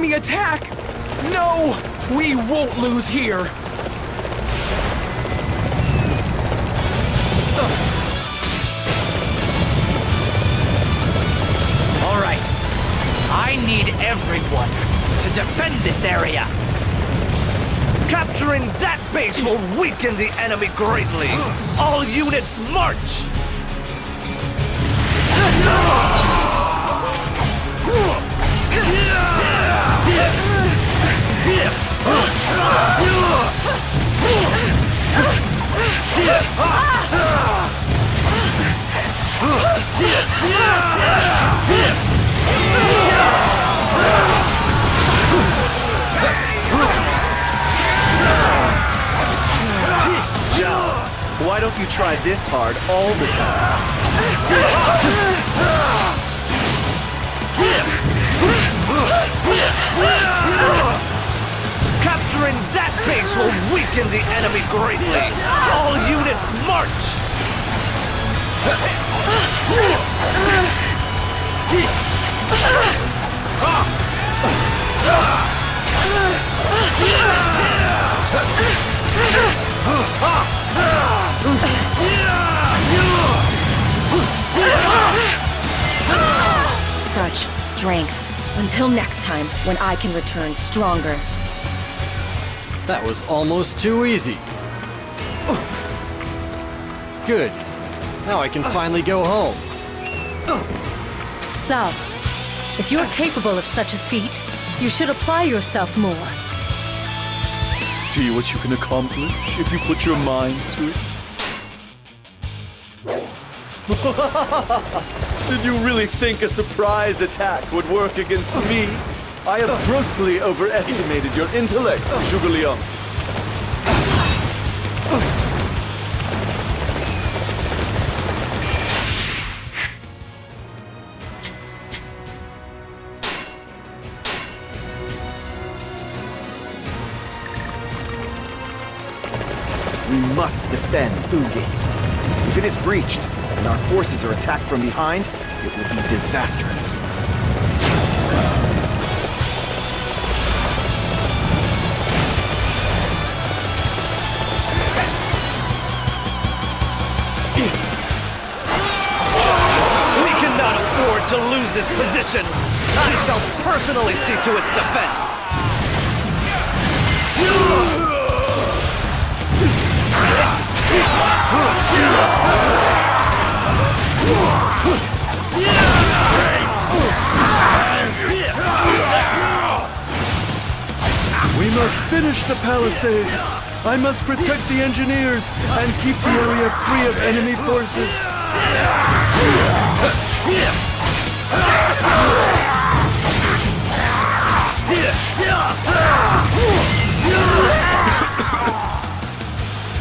enemy attack! No! We won't lose here! All right. I need everyone to defend this area. Capturing that base will weaken the enemy greatly. All units march! Zhao, why don't you try this hard all the time? Capturing that base will weaken the enemy greatly. All units march! Such strength. Until next time, when I can return stronger. That was almost too easy. Good. Now I can finally go home. Zhao, if you're capable of such a feat, you should apply yourself more. See what you can accomplish if you put your mind to it. Did you really think a surprise attack would work against me? I have grossly overestimated your intellect, Zhuge Liang. We must defend Ugate. If it is breached, and our forces are attacked from behind, it will be disastrous. We cannot afford to lose this position! I shall personally see to its defense! We must finish the palisades. I must protect the engineers and keep the area free of enemy forces.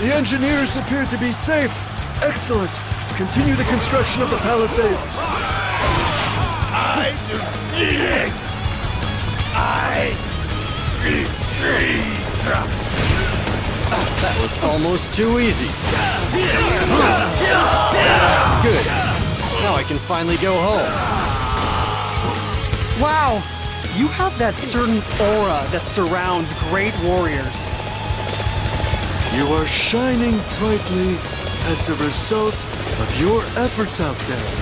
The engineers appear to be safe. Excellent. Continue the construction of the palisades. I defeated! I retreat! That was almost too easy. Good. Now I can finally go home. Wow! You have that certain aura that surrounds great warriors. You are shining brightly as a result of your efforts out there.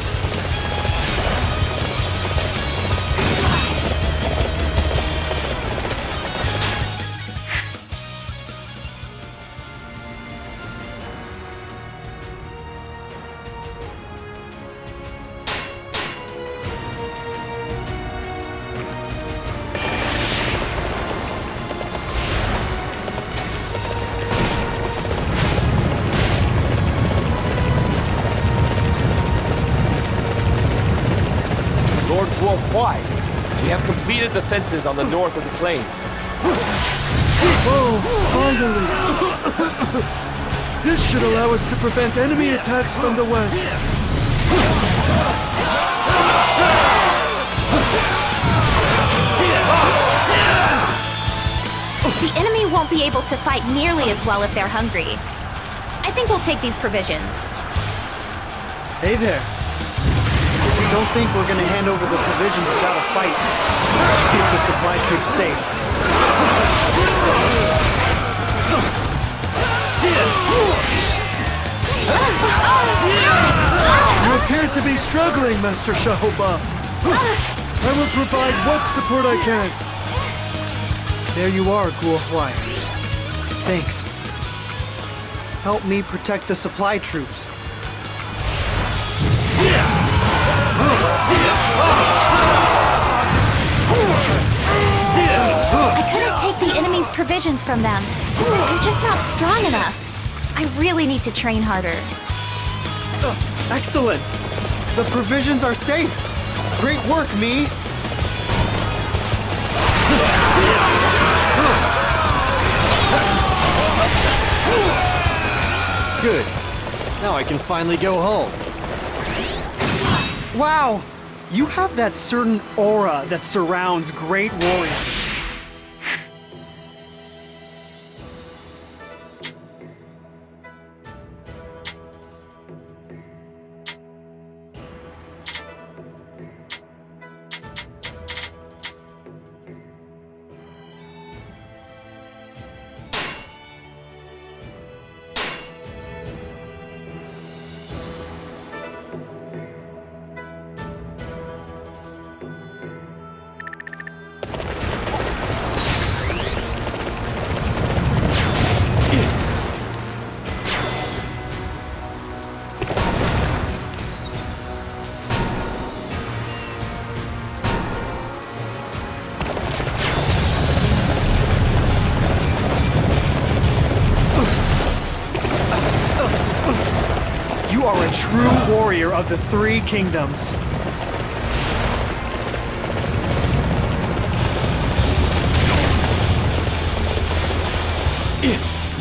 We have completed the fences on the north of the plains. Oh, finally! This should allow us to prevent enemy attacks from the west. The enemy won't be able to fight nearly as well if they're hungry. I think we'll take these provisions. Hey there. don't think we're gonna hand over the provisions without a fight. Keep the supply troops safe. You appear to be struggling, Master Shahoba. I will provide what support I can. There you are, Guohuai. Thanks. Help me protect the supply troops. I couldn't take the enemy's provisions from them. I'm just not strong enough. I really need to train harder. Excellent! The provisions are safe! Great work, me! Good. Now I can finally go home. Wow! You have that certain aura that surrounds great warriors. You are a true warrior of the Three Kingdoms.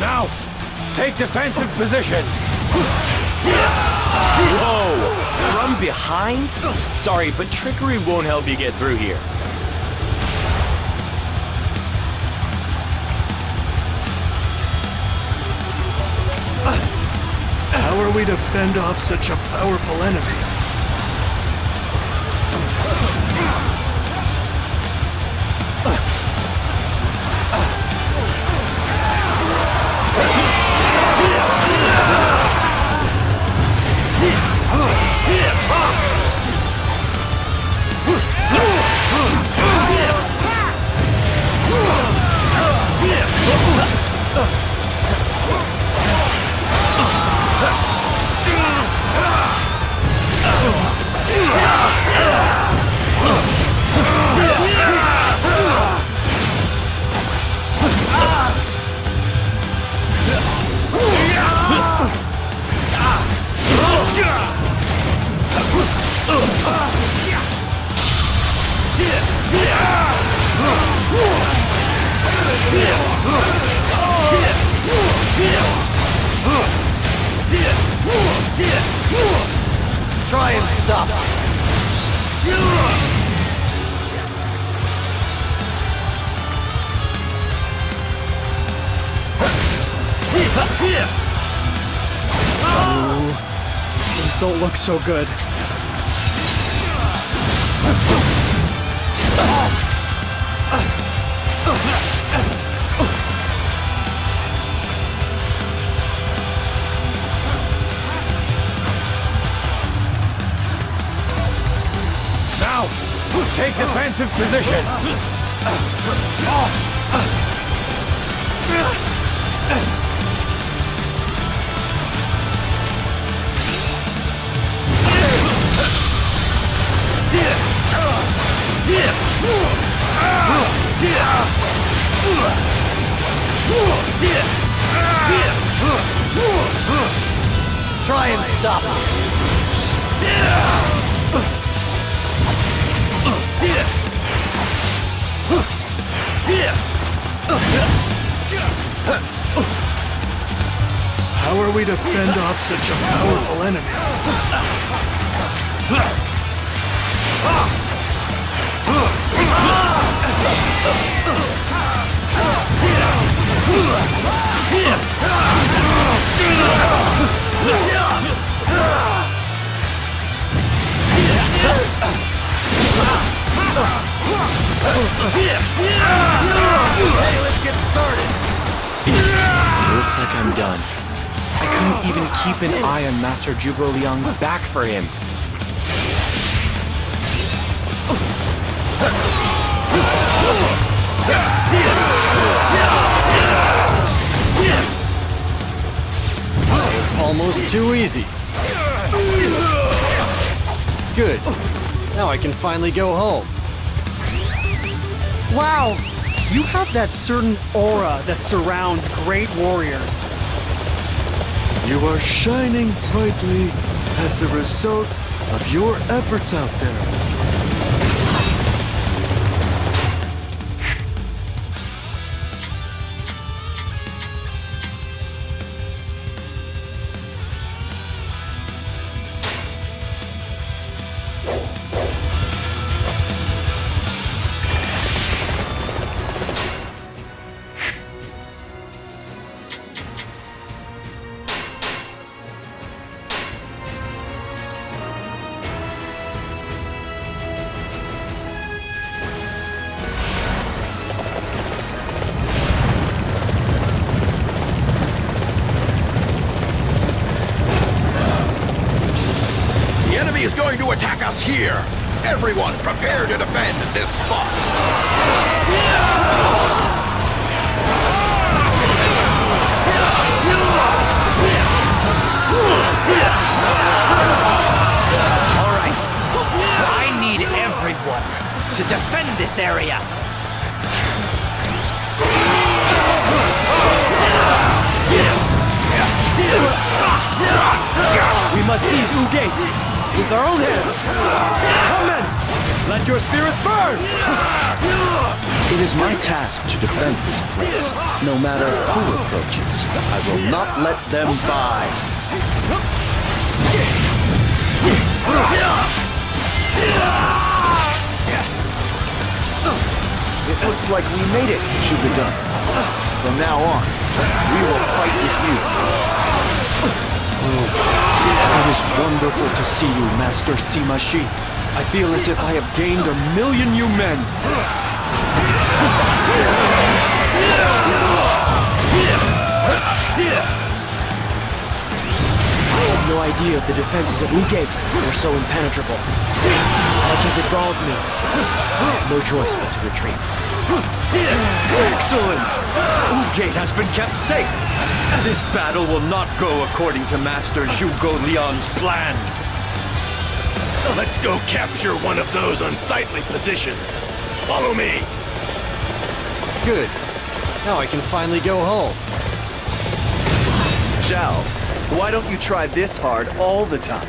Now, take defensive positions. Whoa! From behind? Sorry, but trickery won't help you get through here. How are we to fend off such a powerful enemy? Try and stop. Things don't look so good. Now, take defensive positions. Try and stop. How are we to fend off such a powerful enemy? let's get started. Looks like I'm done. I couldn't even keep an eye on Master Zhuge Liang's back for him. That was almost too easy. Good. Now I can finally go home. Wow! You have that certain aura that surrounds great warriors. You are shining brightly as a result of your efforts out there. The enemy is going to attack us here. Everyone prepare to defend this spot. All right. I need everyone to defend this area. We must seize Wu Gate with our own hands. Come men, let your spirits burn. It is my task to defend this place, no matter who approaches. I will not let them by. It looks like we made it, Shugadan. From now on, we will fight with you. It is wonderful to see you, Master Sima. I feel as if I have gained 1,000,000 new men. I had no idea the defenses of Ugate were so impenetrable. Much as it galls me, I have no choice but to retreat. Excellent! Ugate has been kept safe. This battle will not go according to Master Zhuge Liang's plans. Let's go capture one of those unsightly positions. Follow me. Good. Now I can finally go home. Zhao, why don't you try this hard all the time?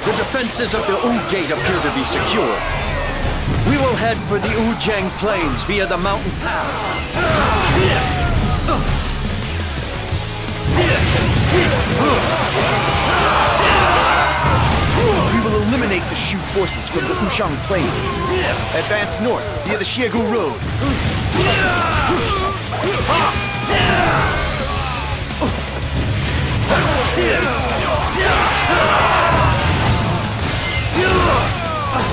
The defenses of the Wu Gate appear to be secure. We will head for the Wujiang Plains via the mountain path. We will eliminate the Shu forces from the Wujiang Plains. Advance north via the Xiegu Road.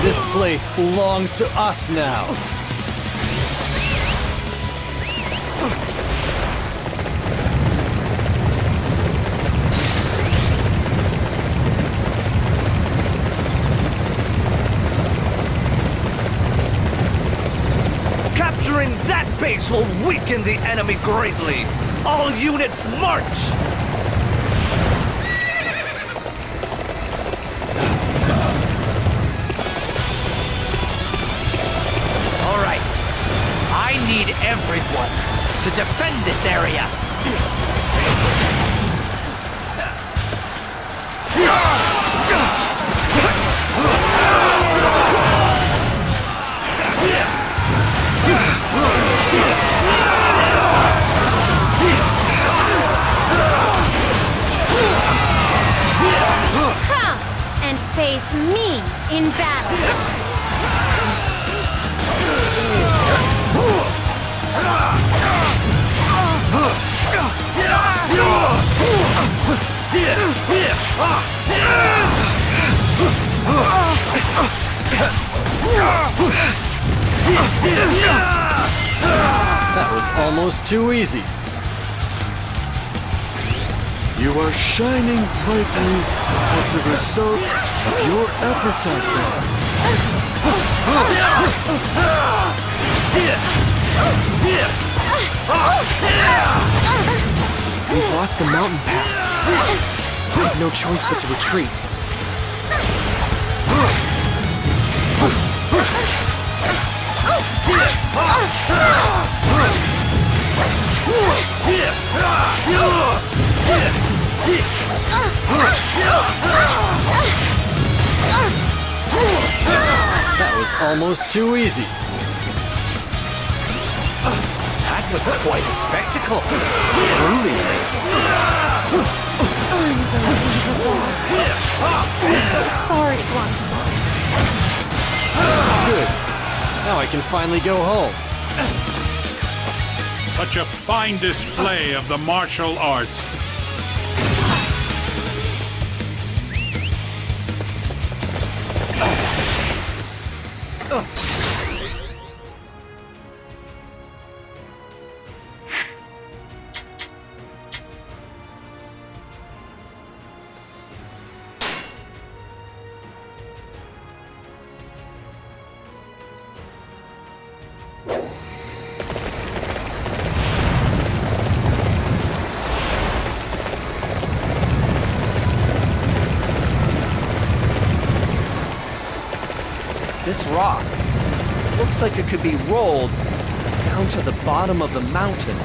This place belongs to us now. Capturing that base will weaken the enemy greatly. All units march! I need everyone to defend this area. Come and face me in battle. That was almost too easy. You are shining brightly as a result of your efforts out We've lost the mountain path. I have no choice but to retreat. That was almost too easy. That was quite a spectacle. Truly amazing. I'm so sorry, Guangsma. Good. Now I can finally go home. Such a fine display of the martial arts. This rock looks like it could be rolled down to the bottom of the mountain.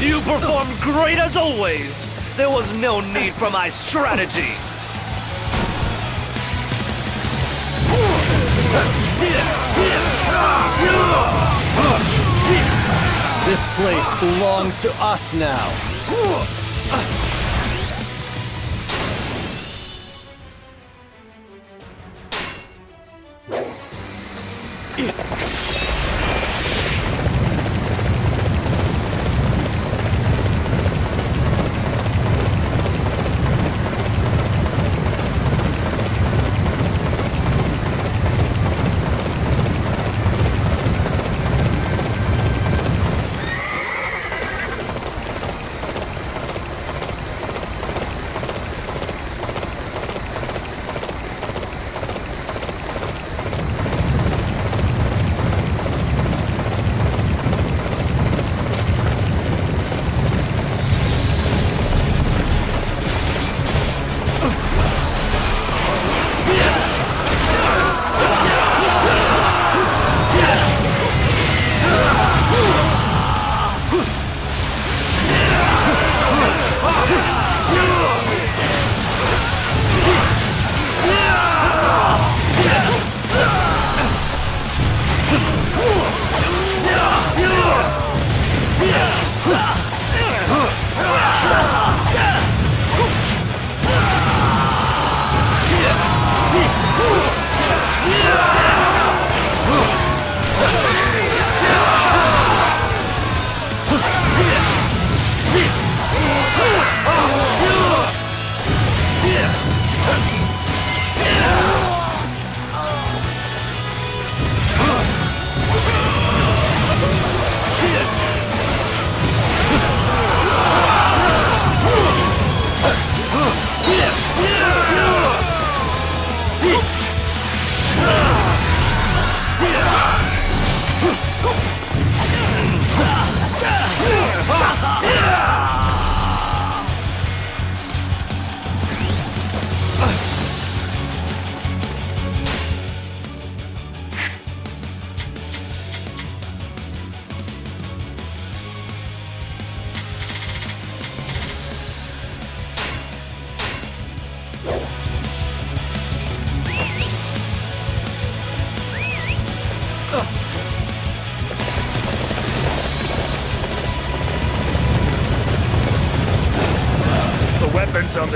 You performed great as always! There was no need for my strategy! This place belongs to us now.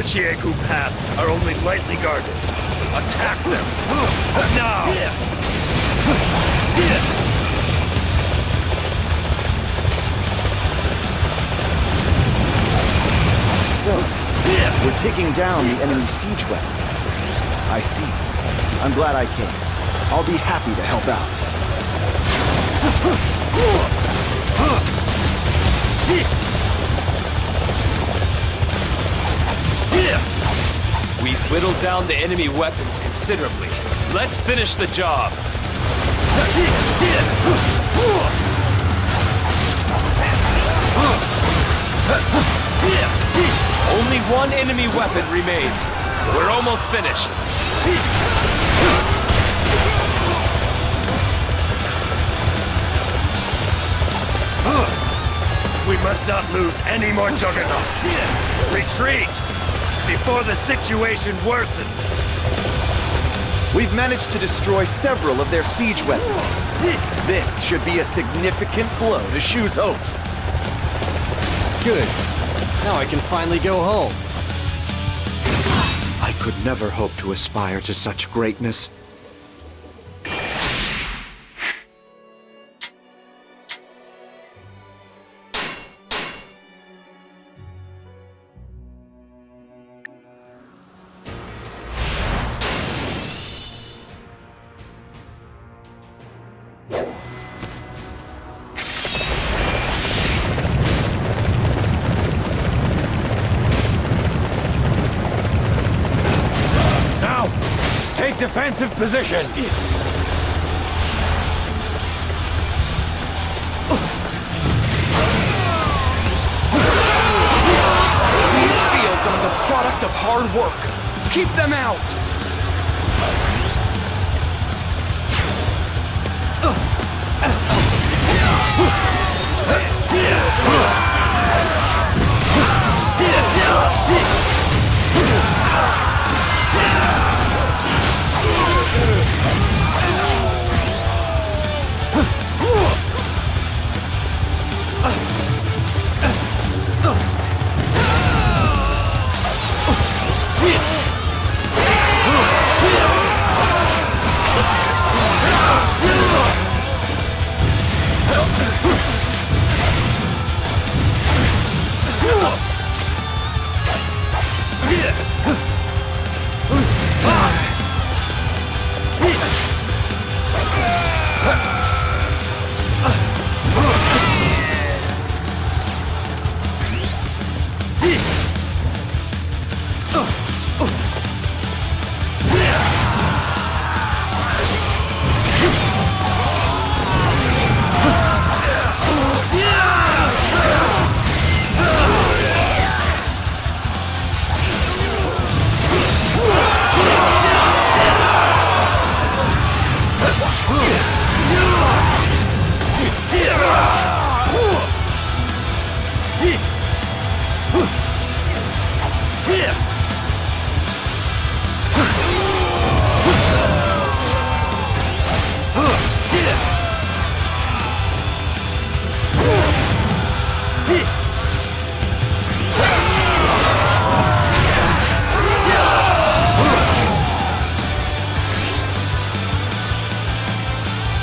Chiegu path are only lightly guarded. Attack them! Now! So, we're taking down the enemy siege weapons. I see. I'm glad I came. I'll be happy to help out. We've whittled down the enemy weapons considerably. Let's finish the job. Only one enemy weapon remains. We're almost finished. We must not lose any more juggernauts. Retreat! Before the situation worsens. We've managed to destroy several of their siege weapons. This should be a significant blow to Shu's hopes. Good. Now I can finally go home. I could never hope to aspire to such greatness. Take defensive positions! These fields are the product of hard work. Keep them out!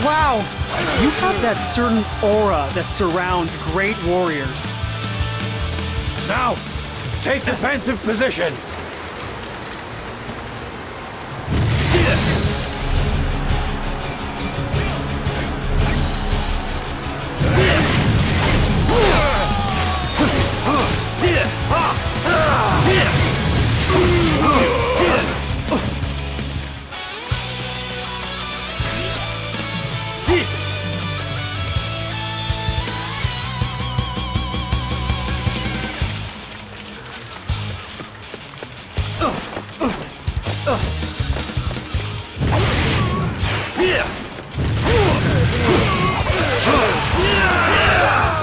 Wow! You have that certain aura that surrounds great warriors. Now, take defensive positions!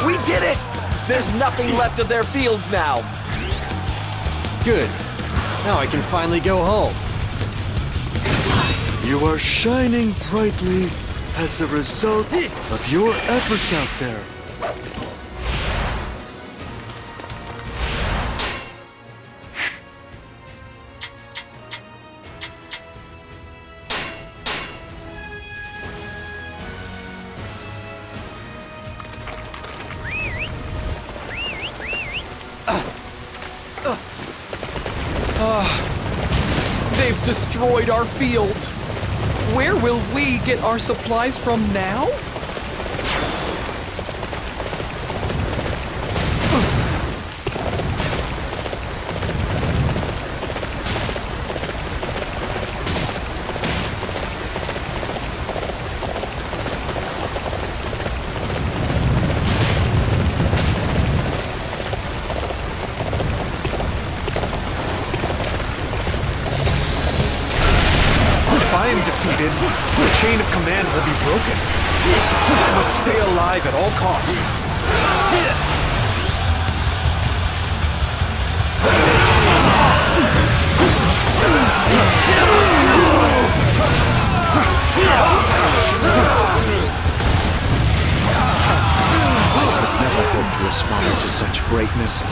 We did it! There's nothing left of their fields now. Good. Now I can finally go home. You are shining brightly as a result of your efforts out there. destroyed our fields. Where will we get our supplies from now? If I am defeated, the chain of command will be broken. I must stay alive at all costs. Never hope to aspire to such greatness.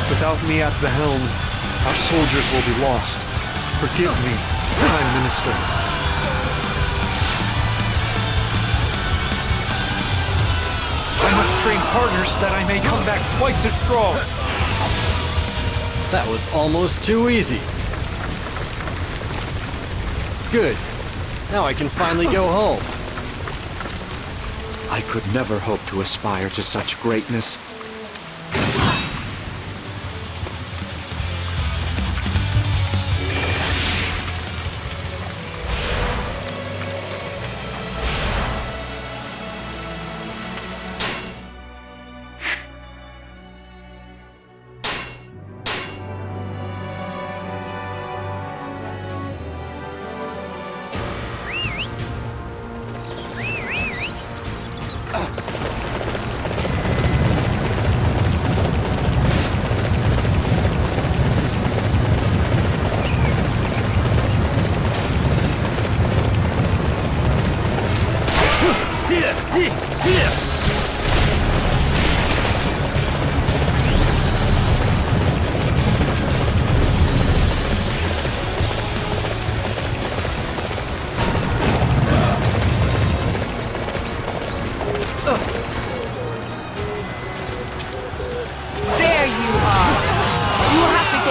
Without me at the helm, our soldiers will be lost. Forgive me, Prime Minister. I must train partners that I may come back twice as strong. That was almost too easy. Good. Now I can finally go home. I could never hope to aspire to such greatness.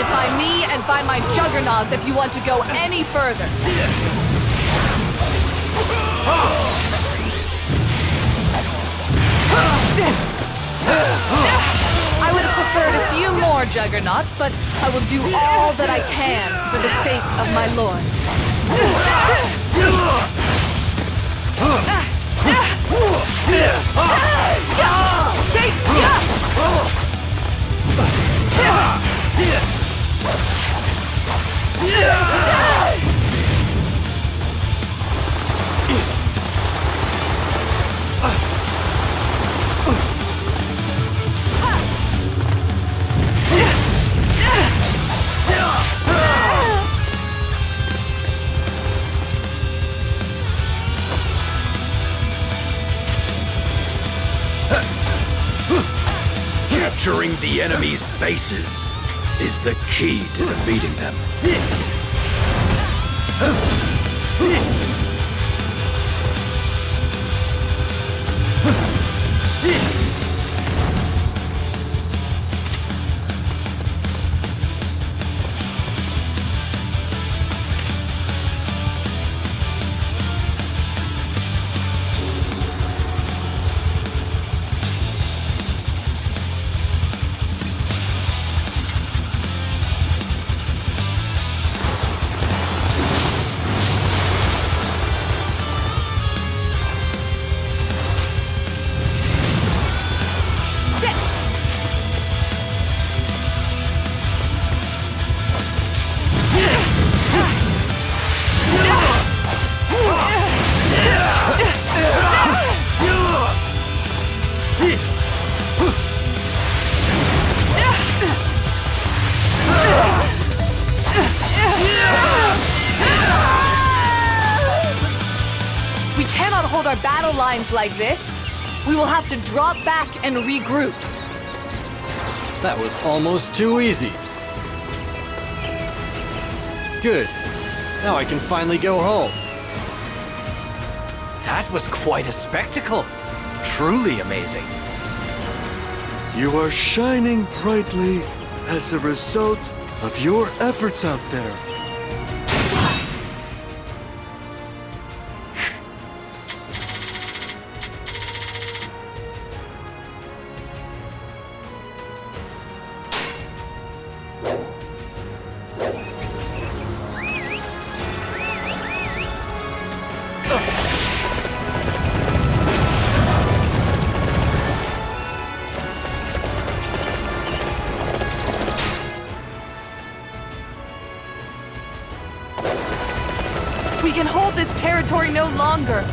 By me and by my juggernauts if you want to go any further. I would have preferred a few more juggernauts, but I will do all that I can for the sake of my lord. the enemy's bases is the key to defeating them. We cannot hold our battle lines like this. We will have to drop back and regroup. That was almost too easy. Good. Now I can finally go home. That was quite a spectacle. Truly amazing. You are shining brightly as a result of your efforts out there. We can hold this territory no longer.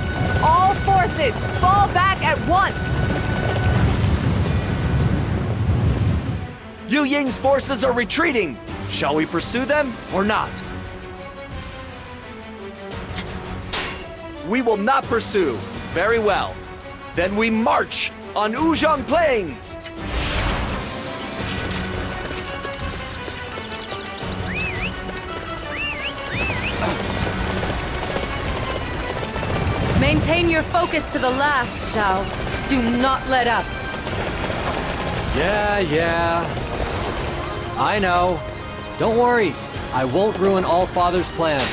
All forces, fall back at once! Yu Ying's forces are retreating. Shall we pursue them or not? We will not pursue. Very well. Then we march on Wuzhong Plains. Maintain your focus to the last, Zhao. Do not let up. Yeah. I know. Don't worry. I won't ruin Allfather's plans.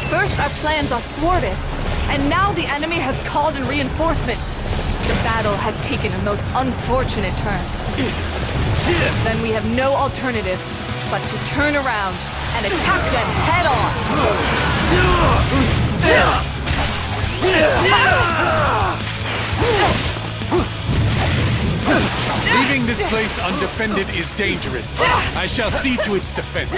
First, our plans are thwarted, and now the enemy has called in reinforcements. The battle has taken a most unfortunate turn. Then we have no alternative but to turn around and attack them head on. Leaving this place undefended is dangerous. I shall see to its defense.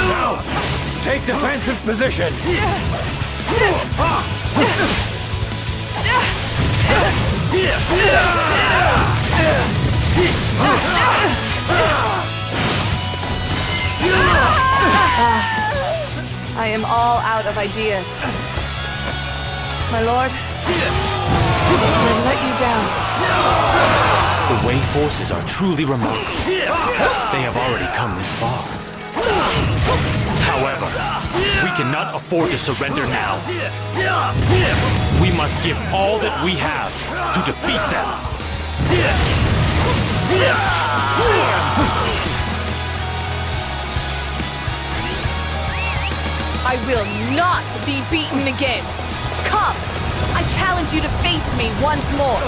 Now, take defensive positions. I am all out of ideas. My lord, I let you down. The Wei forces are truly remarkable. They have already come this far. However, we cannot afford to surrender now. We must give all that we have to defeat them. I will not be beaten again. Come, I challenge you to face me once more.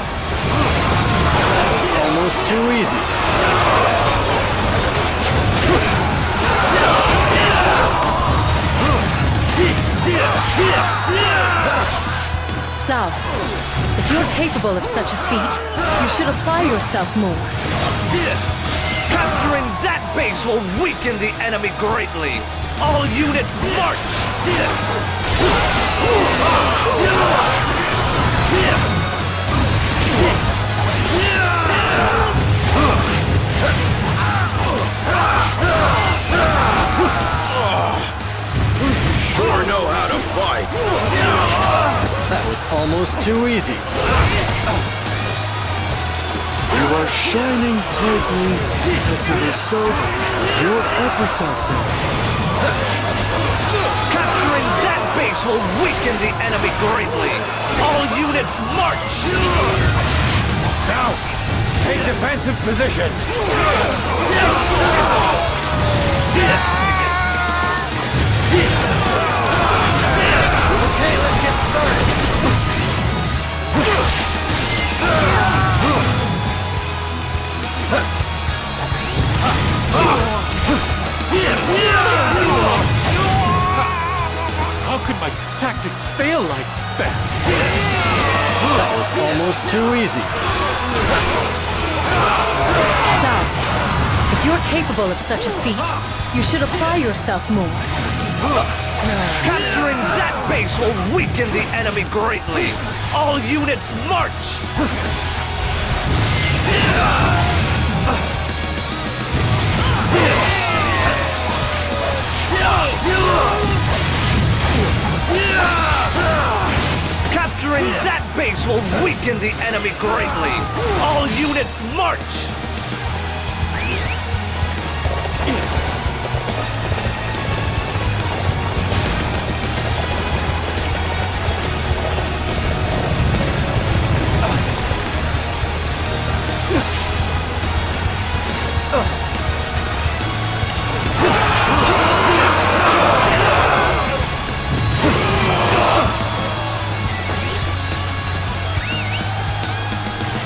Almost too easy. Zhao, if you're capable of such a feat, you should apply yourself more. Capturing that base will weaken the enemy greatly. All units march! almost too easy. You are shining brightly as a result of your efforts out there. Capturing that base will weaken the enemy greatly. All units march! Now, take defensive positions. Okay, let's get started. How could my tactics fail like that? That was almost too easy. Zhao, if you're capable of such a feat, you should apply yourself more. Capturing that base will weaken the enemy greatly. All units march! Capturing that base will weaken the enemy greatly. All units march!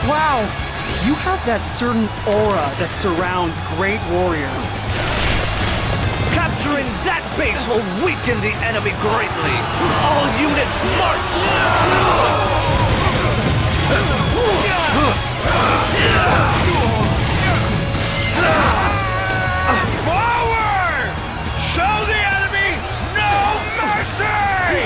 Wow, you have that certain aura that surrounds great warriors. Capturing that base will weaken the enemy greatly. All units march! Forward! Show the enemy no mercy!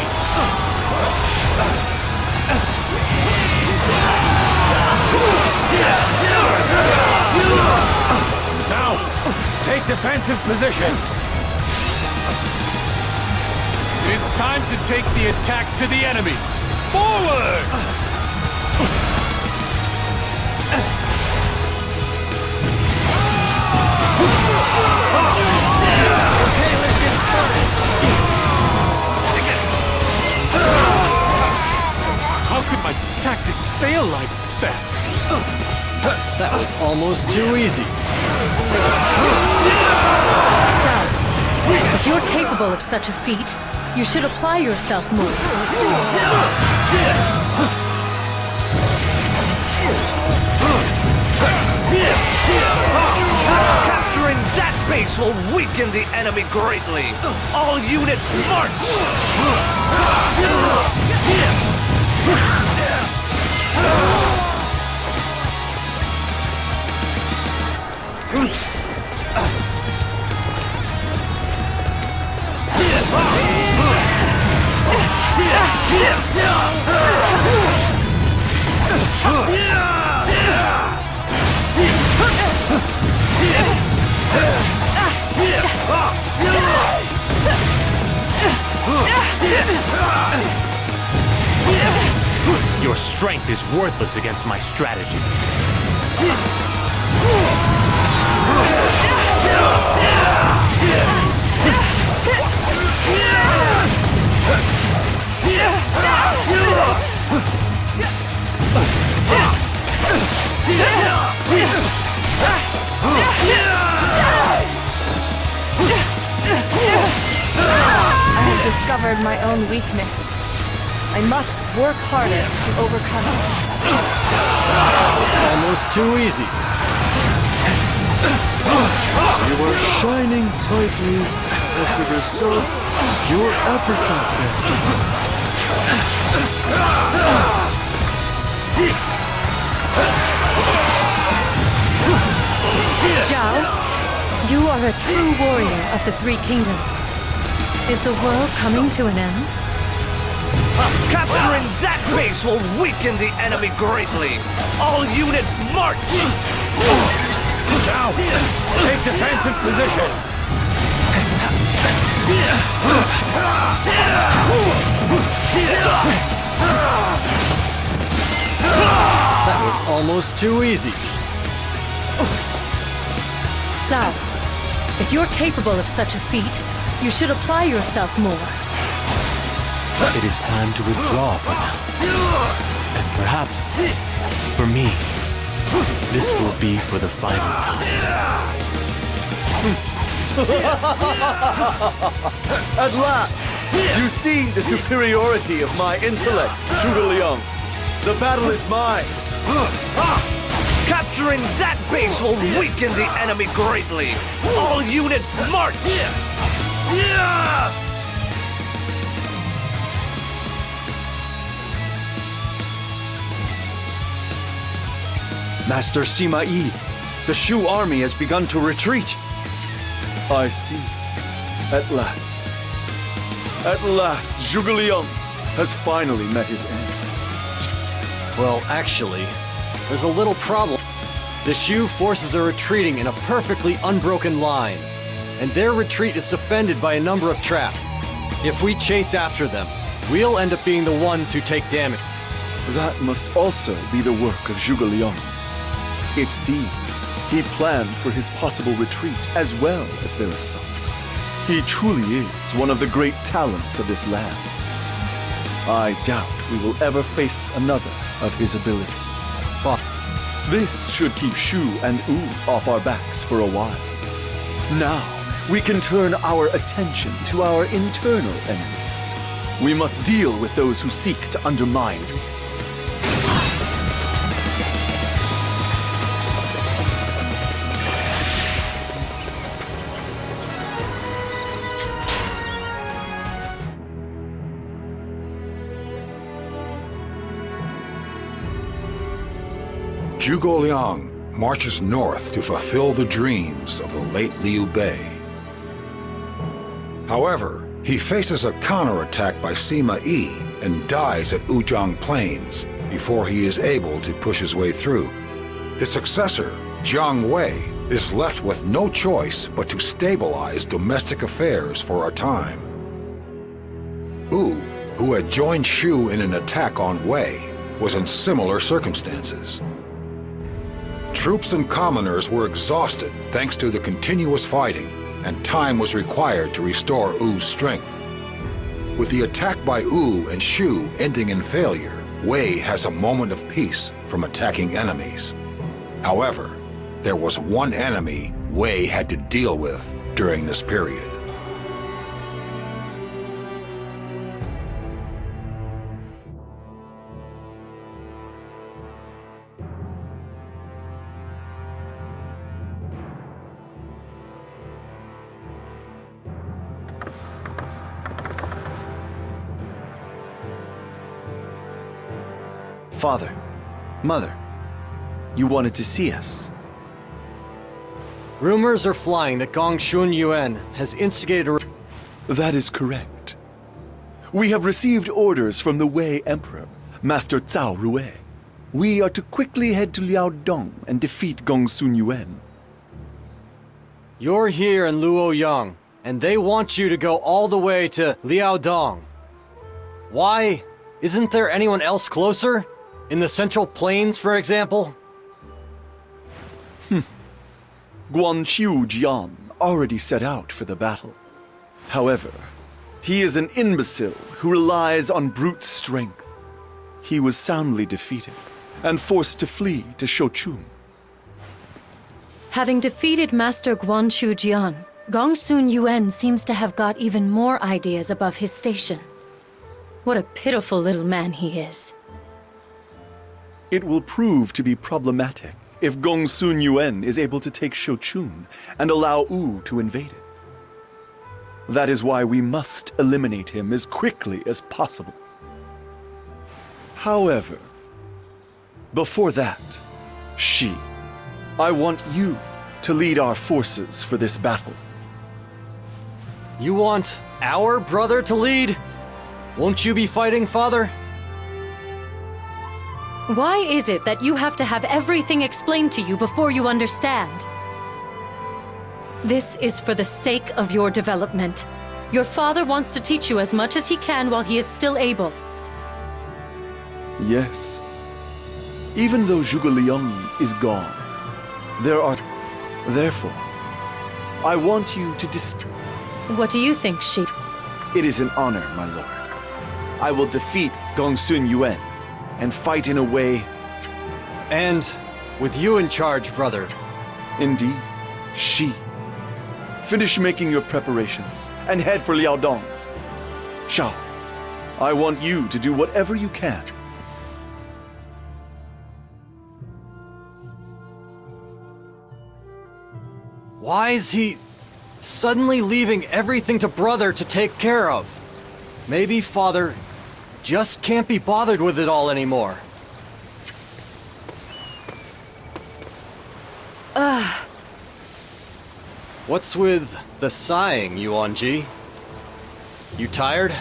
Now, take defensive positions. It's time to take the attack to the enemy. Forward! How could my tactics fail like that? That was almost too easy. Zhao, if you're capable of such a feat, you should apply yourself more. Capturing that base will weaken the enemy greatly. All units march! Your strength is worthless against my strategies. I have discovered my own weakness. I must work harder to overcome it. Almost too easy. You are shining brightly as a result of your efforts out there. Zhao, you are a true warrior of the Three Kingdoms. Is the world coming to an end? Capturing that base will weaken the enemy greatly. All units march! Now, take defensive positions. That was almost too easy. Zhao, if you're capable of such a feat, you should apply yourself more. It is time to withdraw for now. And perhaps, for me, this will be for the final time. At last! You see the superiority of my intellect, Zhuge Liang. The battle is mine! Capturing that base will weaken the enemy greatly! All units march! Master Sima Yi, the Shu army has begun to retreat. I see. At last. At last, Zhuge Liang has finally met his end. Well, actually, there's a little problem. The Shu forces are retreating in a perfectly unbroken line, and their retreat is defended by a number of traps. If we chase after them, we'll end up being the ones who take damage. That must also be the work of Zhuge Liang. It seems he planned for his possible retreat as well as their assault. He truly is one of the great talents of this land. I doubt we will ever face another of his ability. This should keep Shu and Wu off our backs for a while. Now, we can turn our attention to our internal enemies. We must deal with those who seek to undermine. Zhuge Liang marches north to fulfill the dreams of the late Liu Bei. However, he faces a counterattack by Sima Yi and dies at Wuzhang Plains before he is able to push his way through. His successor, Jiang Wei, is left with no choice but to stabilize domestic affairs for a time. Wu, who had joined Shu in an attack on Wei, was in similar circumstances. Troops and commoners were exhausted thanks to the continuous fighting, and time was required to restore Wu's strength. With the attack by Wu and Shu ending in failure, Wei has a moment of peace from attacking enemies. However, there was one enemy Wei had to deal with during this period. Father, Mother, you wanted to see us. Rumors are flying that Gongsun Yuan has instigated a... That is correct. We have received orders from the Wei Emperor, Master Zhao Rui. We are to quickly head to Liaodong and defeat Gongsun Yuan. You're here in Luoyang, and they want you to go all the way to Liaodong. Why? Isn't there anyone else closer? In the Central Plains, for example? Guanqiu Jian already set out for the battle. However, he is an imbecile who relies on brute strength. He was soundly defeated and forced to flee to Shochun. Having defeated Master Guanqiu Jian, Gongsun Yuan seems to have got even more ideas above his station. What a pitiful little man he is. It will prove to be problematic if Gongsun Yuan is able to take Shochun and allow Wu to invade it. That is why we must eliminate him as quickly as possible. However, before that, Shi, I want you to lead our forces for this battle. You want our brother to lead? Won't you be fighting, Father? Why is it that you have to have everything explained to you before you understand? This is for the sake of your development. Your father wants to teach you as much as he can while he is still able. Yes, Even though Zhuge Liang is gone, Therefore, I want you to What do you think, Shi? It is an honor, my lord. I will defeat Gongsun Yuan and fight in a way... And with you in charge, brother. Indeed, Shi. Finish making your preparations and head for Liaodong. Zhao, I want you to do whatever you can. Why is he suddenly leaving everything to brother to take care of? Maybe father just can't be bothered with it all anymore. What's with the sighing, Yuan-ji? You tired?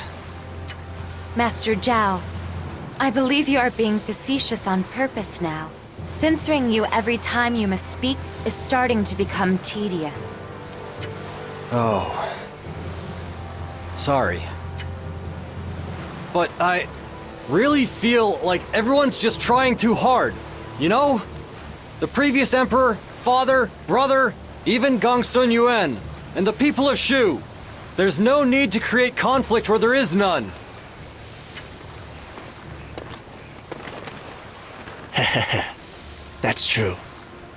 Master Zhao, I believe you are being facetious on purpose now. Censoring you every time you misspeak is starting to become tedious. Oh. Sorry. But I really feel like everyone's just trying too hard, you know? The previous emperor, father, brother, even Gongsun Yuan, and the people of Shu. There's no need to create conflict where there is none. That's true.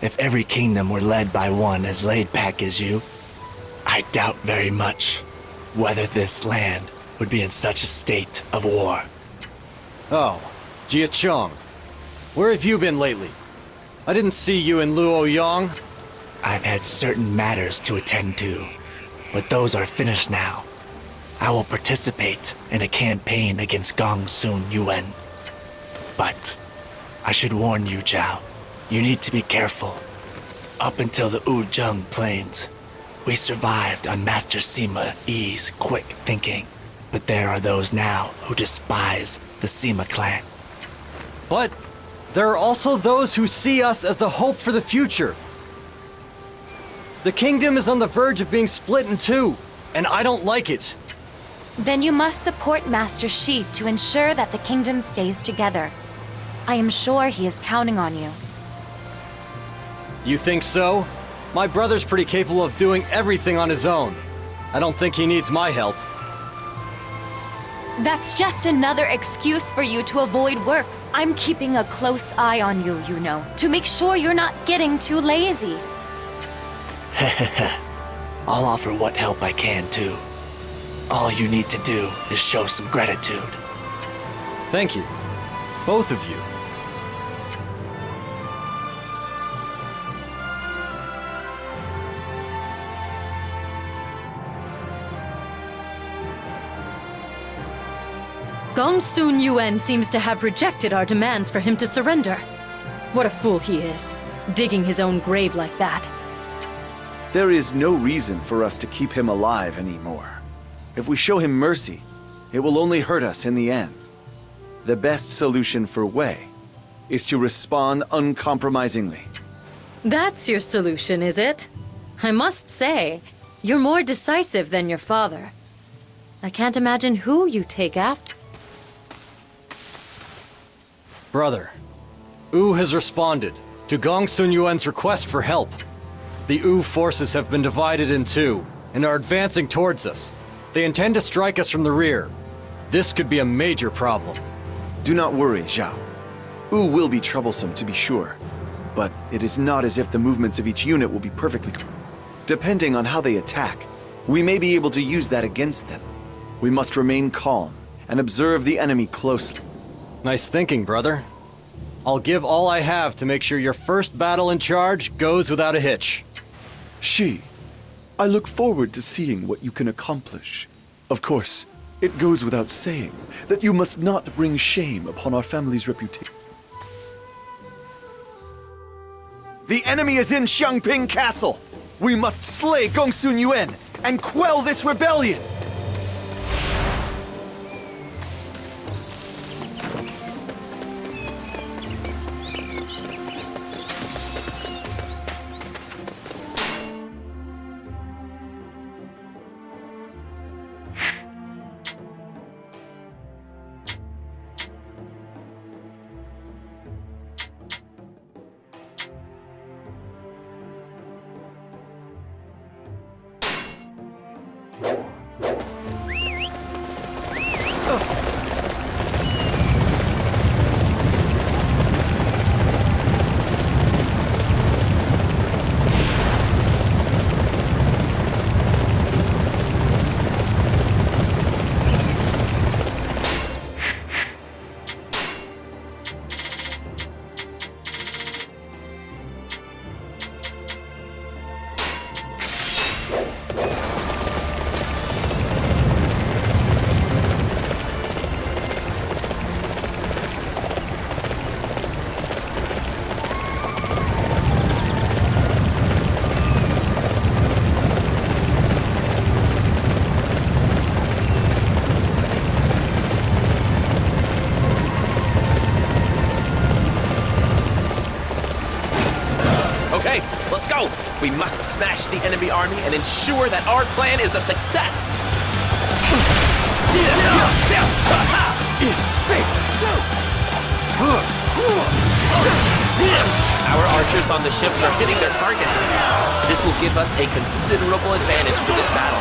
If every kingdom were led by one as laid-back as you, I doubt very much whether this land would be in such a state of war. Oh, Jia Chong. Where have you been lately? I didn't see you in Luoyang. I've had certain matters to attend to, but those are finished now. I will participate in a campaign against Gongsun Yuan. But I should warn you, Zhao. You need to be careful. Up until the Wuzhang Plains, we survived on Master Sima Yi's quick thinking. But there are those now who despise the Sima clan. But there are also those who see us as the hope for the future. The kingdom is on the verge of being split in two, and I don't like it. Then you must support Master Shi to ensure that the kingdom stays together. I am sure he is counting on you. You think so? My brother's pretty capable of doing everything on his own. I don't think he needs my help. That's just another excuse for you to avoid work. I'm keeping a close eye on you, you know, to make sure you're not getting too lazy. I'll offer what help I can, too. All you need to do is show some gratitude. Thank you. Both of you. Gongsun Yuan seems to have rejected our demands for him to surrender. What a fool he is, digging his own grave like that. There is no reason for us to keep him alive anymore. If we show him mercy, it will only hurt us in the end. The best solution for Wei is to respond uncompromisingly. That's your solution, is it? I must say, you're more decisive than your father. I can't imagine who you take after. Brother, Wu has responded to Gongsun Yuan's request for help. The Wu forces have been divided in two and are advancing towards us. They intend to strike us from the rear. This could be a major problem. Do not worry, Zhao. Wu will be troublesome, to be sure, but it is not as if the movements of each unit will be perfectly... Depending on how they attack, we may be able to use that against them. We must remain calm and observe the enemy closely. Nice thinking, brother. I'll give all I have to make sure your first battle in charge goes without a hitch. Shi, I look forward to seeing what you can accomplish. Of course, it goes without saying that you must not bring shame upon our family's reputation. The enemy is in Xiangping Castle! We must slay Gongsun Yuan and quell this rebellion! Okay, let's go! We must smash the enemy army and ensure that our plan is a success! Our archers on the ships are hitting their targets. This will give us a considerable advantage for this battle.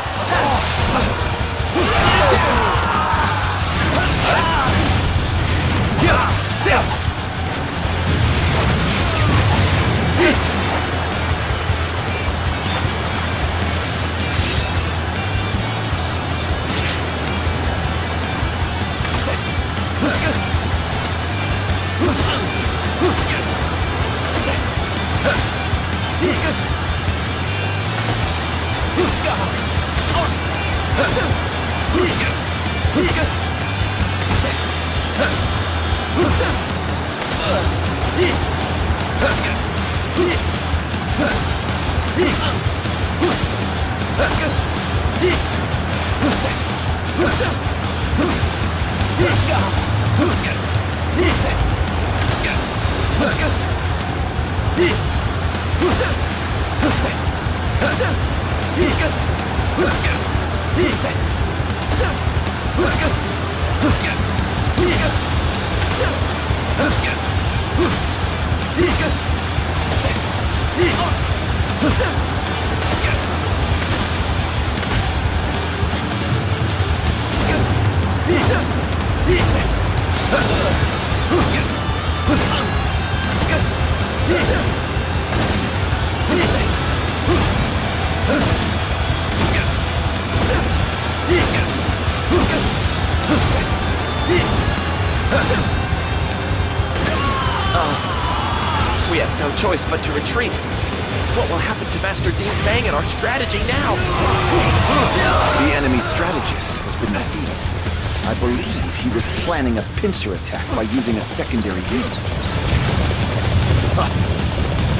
We have no choice but to retreat. What will happen to Master Dean Fang and our strategy now? The enemy strategist has been defeated. I believe he was planning a pincer attack by using a secondary unit.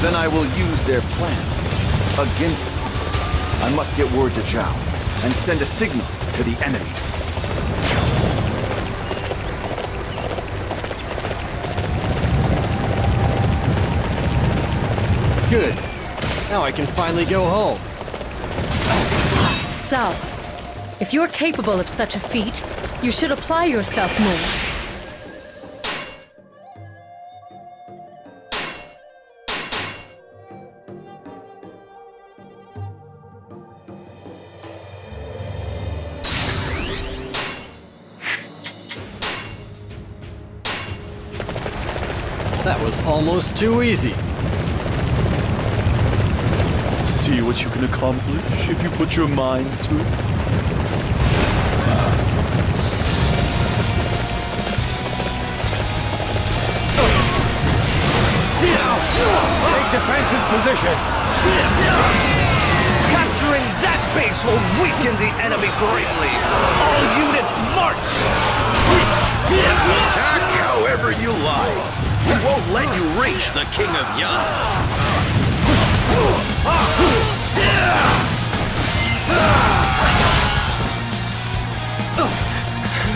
Then I will use their plan against them. I must get word to Zhao and send a signal to the enemy. Good. Now I can finally go home. Zhao, if you're capable of such a feat, you should apply yourself more. That was almost too easy. See what you can accomplish if you put your mind to it. Take defensive positions! Capturing that base will weaken the enemy greatly! All units march! Attack however you like. We won't let you reach the King of Yan.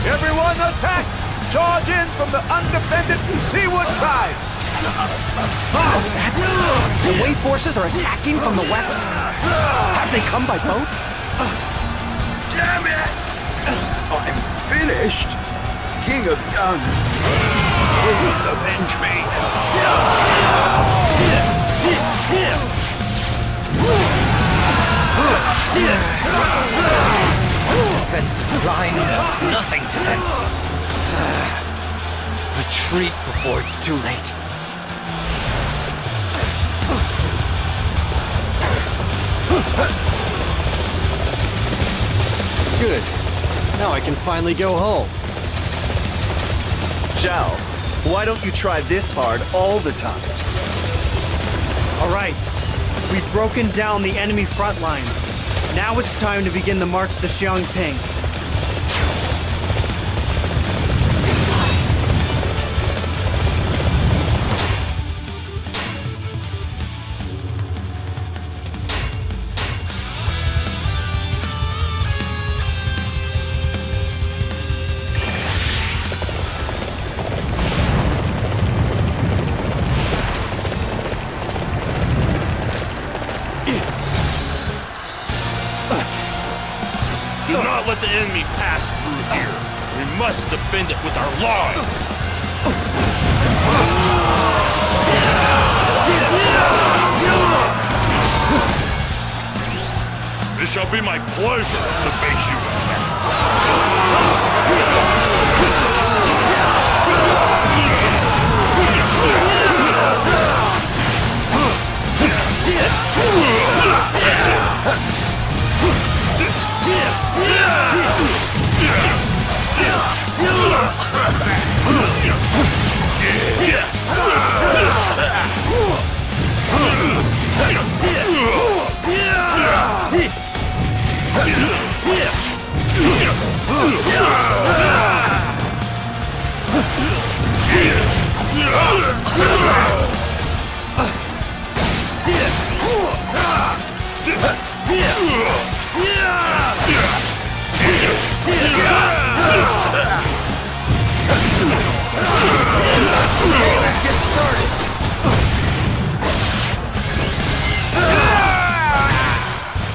Everyone attack! Charge in from the undefended seaward side! What's that? The Wei forces are attacking from the west? Have they come by boat? Damn it! I'm finished! King of Yan, please avenge me! defensive line, that's nothing to them. Retreat before it's too late. Good. Now I can finally go home. Zhao, why don't you try this hard all the time? All right. We've broken down the enemy front lines. Now it's time to begin the march to Xiangping. Do not let the enemy pass through here. We must defend it with our lives. It shall be my pleasure to face you.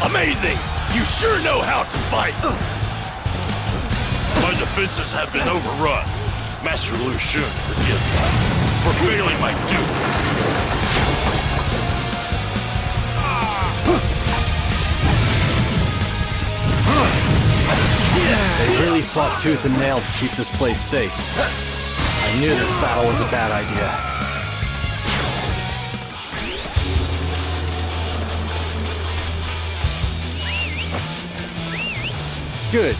Amazing! You sure know how to fight! My defenses have been overrun. Master Lu Xun, forgive me for failing my duty. They really fought tooth and nail to keep this place safe. I knew this battle was a bad idea. Good.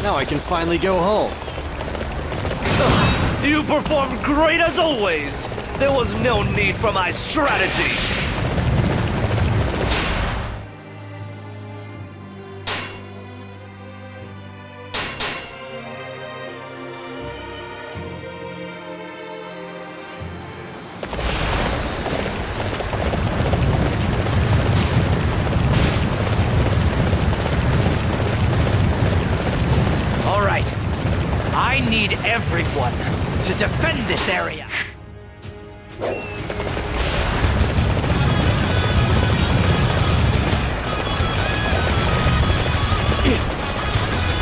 Now I can finally go home. You performed great as always. There was no need for my strategy. I need everyone to defend this area.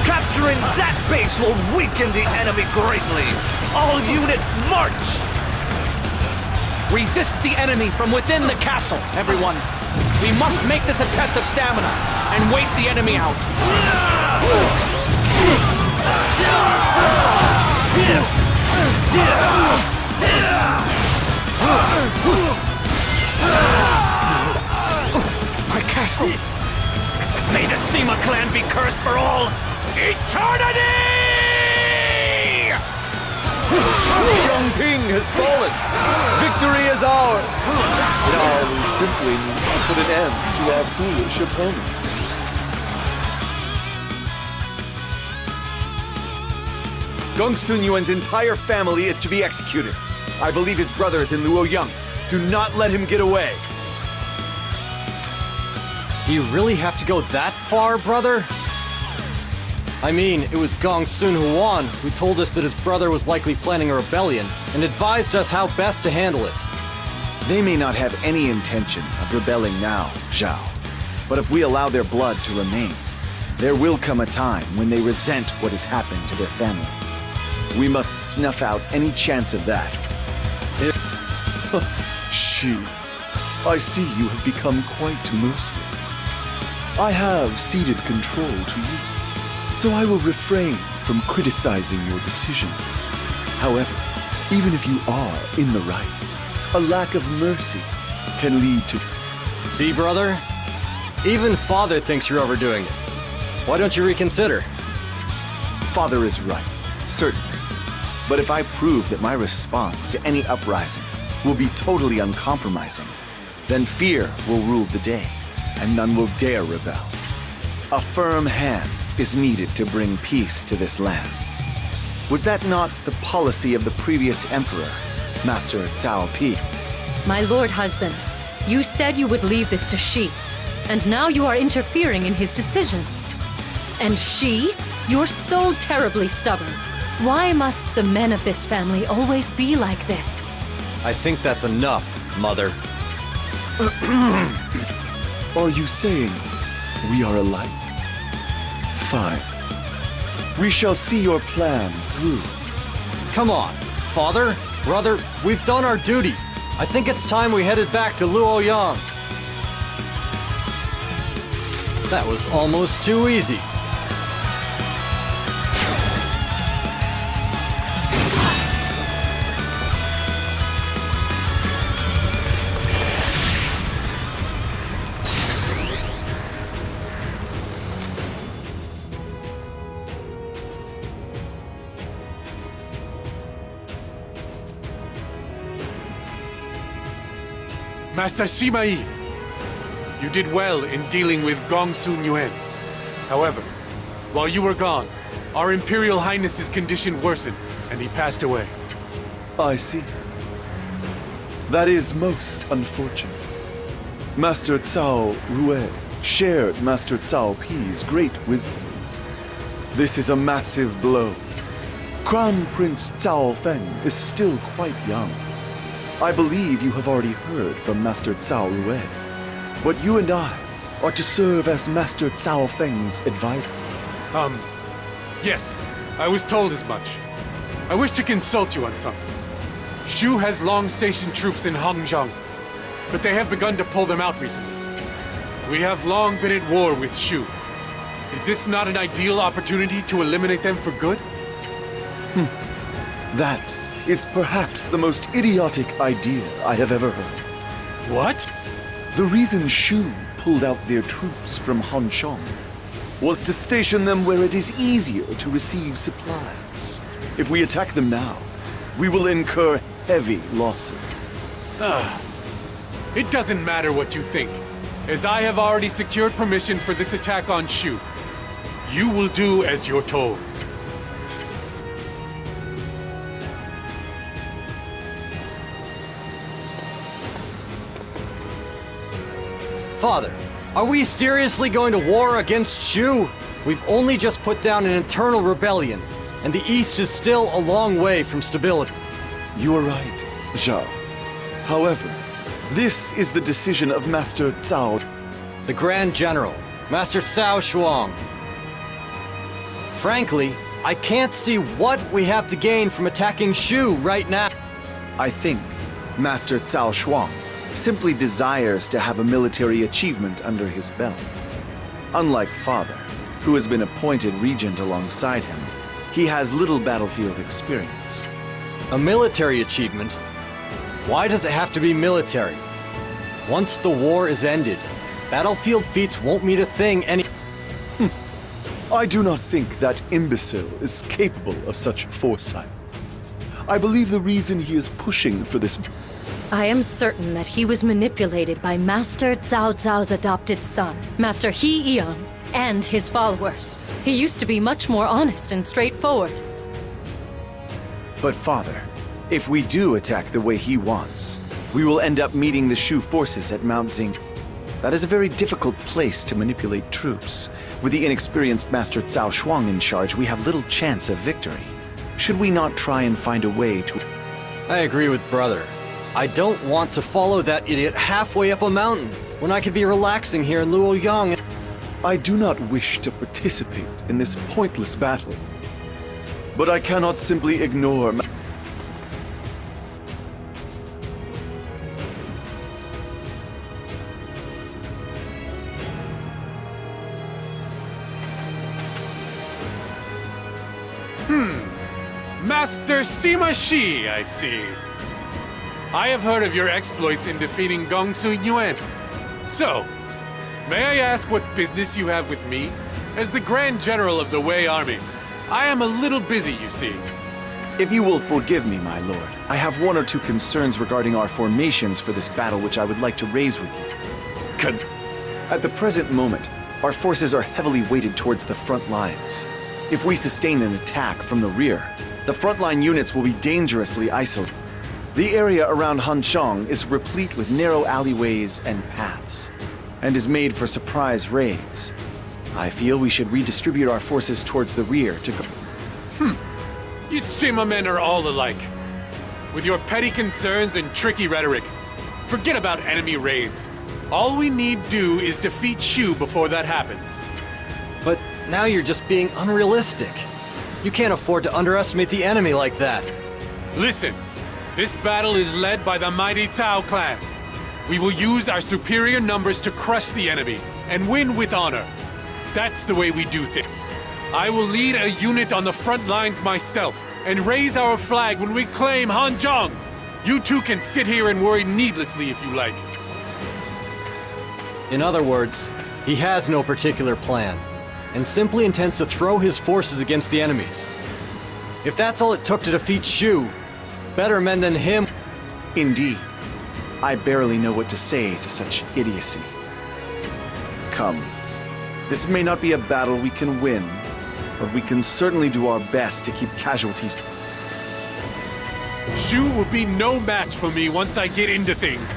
Capturing that base will weaken the enemy greatly. All units march! Resist the enemy from within the castle, everyone. We must make this a test of stamina and wait the enemy out. My castle! May the Sima clan be cursed for all eternity! Xiangping has fallen! Victory is ours! Now we simply need to put an end to our foolish opponents. Gongsun Yuan's entire family is to be executed. I believe his brother is in Luoyang. Do not let him get away. Do you really have to go that far, brother? I mean, it was Gongsun Huan who told us that his brother was likely planning a rebellion and advised us how best to handle it. They may not have any intention of rebelling now, Zhao. But if we allow their blood to remain, there will come a time when they resent what has happened to their family. We must snuff out any chance of that. She, I see you have become quite merciless. I have ceded control to you. so I will refrain from criticizing your decisions. However, even if you are in the right, a lack of mercy can lead to... See, brother? Even Father thinks you're overdoing it. Why don't you reconsider? Father is right, certainly. But if I prove that my response to any uprising will be totally uncompromising, then fear will rule the day, and none will dare rebel. A firm hand is needed to bring peace to this land. Was that not the policy of the previous emperor, Master Zhao Pi? My lord husband, you said you would leave this to Shi, and now you are interfering in his decisions. And Shi? You're so terribly stubborn. Why must the men of this family always be like this? I think that's enough, Mother. Are you saying we are alike? Fine. We shall see your plan through. Come on, Father, Brother, we've done our duty. I think it's time we headed back to Luoyang. That was almost too easy. Master Sima, you did well in dealing with Gongsun Yuan. However, while you were gone, our Imperial Highness's condition worsened, and he passed away. I see. That is most unfortunate. Master Cao Rue shared Master Cao Pi's great wisdom. This is a massive blow. Crown Prince Cao Feng is still quite young. I believe you have already heard from Master Cao Rue. But you and I are to serve as Master Cao Feng's advisor. Yes, I was told as much. I wish to consult you on something. Shu has long stationed troops in Hangzhou, but they have begun to pull them out recently. We have long been at war with Shu. Is this not an ideal opportunity to eliminate them for good? That is perhaps the most idiotic idea I have ever heard. What? The reason Shu pulled out their troops from Hanshong was to station them where it is easier to receive supplies. If we attack them now, we will incur heavy losses. It doesn't matter what you think, as I have already secured permission for this attack on Shu. You will do as you're told. Father, are we seriously going to war against Shu? We've only just put down an internal rebellion, and the East is still a long way from stability. You are right, Zhao. However, this is the decision of Master Cao, the Grand General, Master Cao Shuang. Frankly, I can't see what we have to gain from attacking Shu right now. I think Master Cao Shuang simply desires to have a military achievement under his belt. Unlike Father, who has been appointed regent alongside him, he has little battlefield experience. A military achievement? Why does it have to be military? Once the war is ended, battlefield feats won't mean a thing any— I do not think that imbecile is capable of such foresight. I believe the reason he is pushing for this— I am certain that he was manipulated by Master Cao Cao's adopted son, Master He Eon, and his followers. He used to be much more honest and straightforward. But Father, if we do attack the way he wants, we will end up meeting the Shu forces at Mount Xing. That is a very difficult place to manipulate troops. With the inexperienced Master Cao Shuang in charge, we have little chance of victory. Should we not try and find a way to— I agree with Brother. I don't want to follow that idiot halfway up a mountain, when I could be relaxing here in Luoyang. I do not wish to participate in this pointless battle, but I cannot simply ignore— Master Sima Shi, I see. I have heard of your exploits in defeating Gongsun Yuan. So, may I ask what business you have with me? As the Grand General of the Wei Army, I am a little busy, you see. If you will forgive me, my lord, I have one or two concerns regarding our formations for this battle which I would like to raise with you. At the present moment, our forces are heavily weighted towards the front lines. If we sustain an attack from the rear, the frontline units will be dangerously isolated. The area around Hanchang is replete with narrow alleyways and paths, and is made for surprise raids. I feel we should redistribute our forces towards the rear to go. You Sima men are all alike. With your petty concerns and tricky rhetoric, forget about enemy raids. All we need do is defeat Shu before that happens. But now you're just being unrealistic. You can't afford to underestimate the enemy like that. Listen, this battle is led by the mighty Zhao clan. We will use our superior numbers to crush the enemy and win with honor. That's the way we do things. I will lead a unit on the front lines myself and raise our flag when we claim Hanzhong. You two can sit here and worry needlessly if you like. In other words, he has no particular plan, and simply intends to throw his forces against the enemies. If that's all it took to defeat Shu, better men than him. Indeed. I barely know what to say to such idiocy. Come. This may not be a battle we can win, but we can certainly do our best to keep casualties. Shu will be no match for me once I get into things.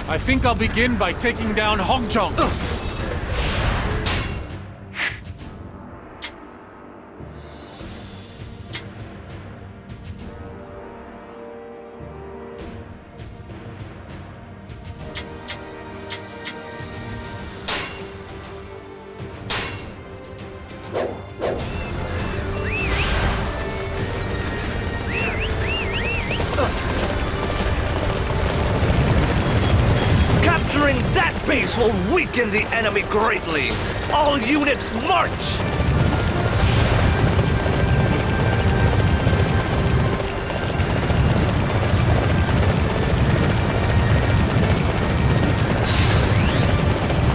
I think I'll begin by taking down Hongzhong. Capturing that base will weaken the enemy greatly. All units march!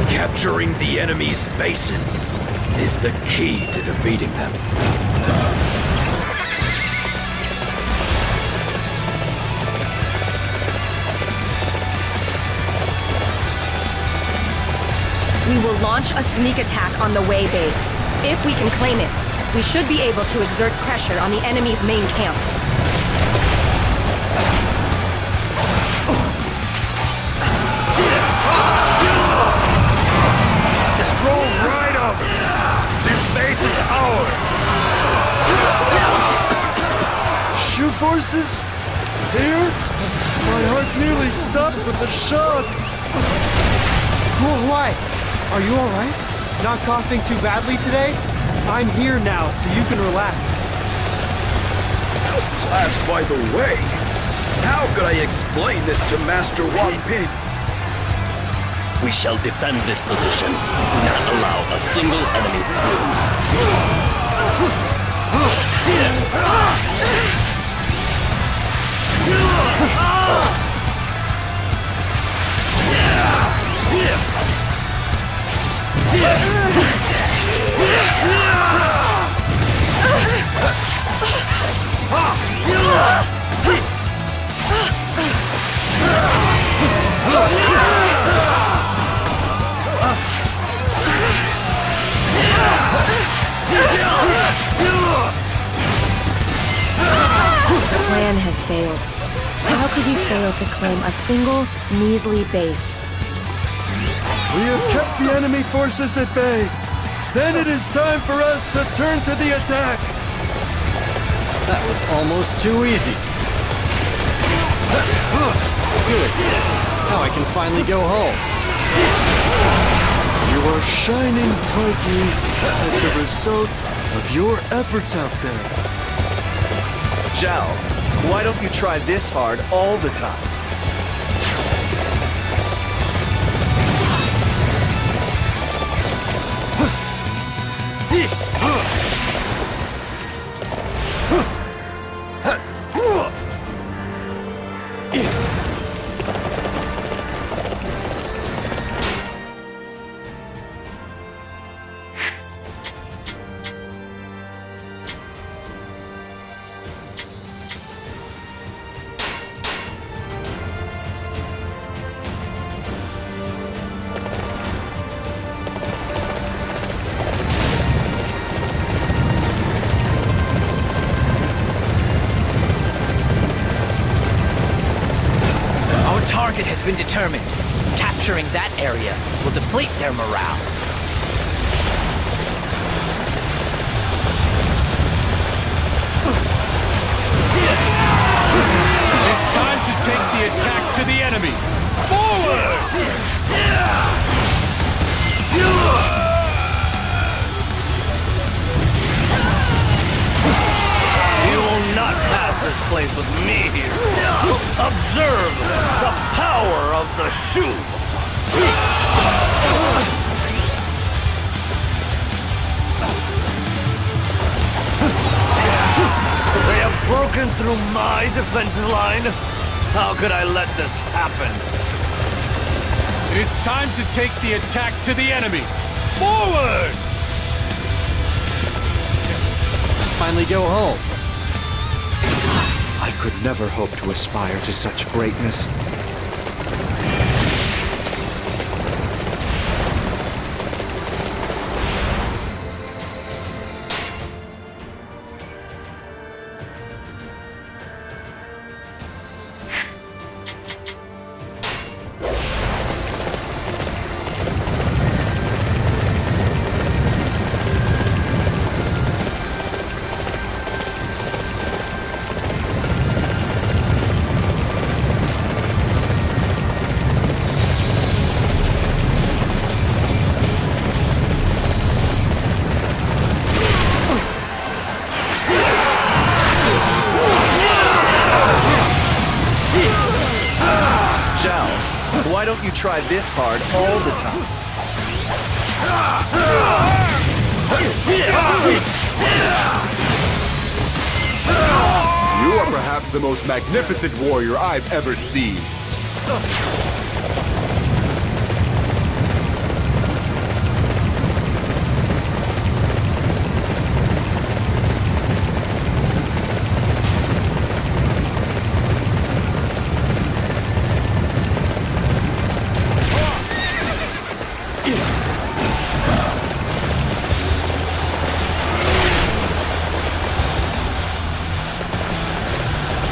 Capturing the enemy's bases is the key to defeating them. We will launch a sneak attack on the Wei base. If we can claim it, we should be able to exert pressure on the enemy's main camp. Just roll right over. This base is ours. Shu forces? Here? My heart nearly stopped with the shock. Why? Are you alright? Not coughing too badly today? I'm here now, so you can relax. Class, by the way, how could I explain this to Master Wang Ping? We shall defend this position. Do not allow a single enemy The plan has failed. How could we fail to claim a single, measly base? We have kept the enemy forces at bay. Then it is time for us to turn to the attack. That was almost too easy. Good. Now I can finally go home. You are shining brightly as a result of your efforts out there. Zhao, why don't you try this hard all the time? been determined. Capturing that area will deflate their morale. It's time to take the attack to the enemy! Forward! You will not pass this place with me here. Observe the power of the Shu! They have broken through my defensive line. How could I let this happen? It's time to take the attack to the enemy! Forward! Finally go home. I could never hope to aspire to such greatness. Zhao, why don't you try this hard all the time? You are perhaps the most magnificent warrior I've ever seen.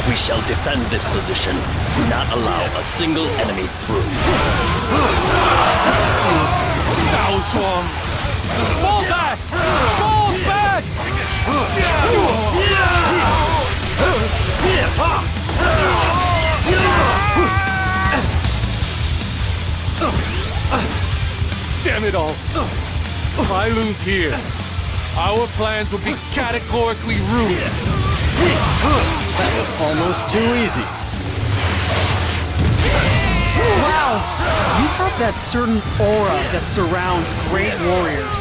We shall defend this position. Do not allow a single enemy through. Zhao Shuang! Fall back! Fall back! Damn it all! If I lose here, our plans will be categorically ruined. That was almost too easy. Wow! You have that certain aura that surrounds great warriors.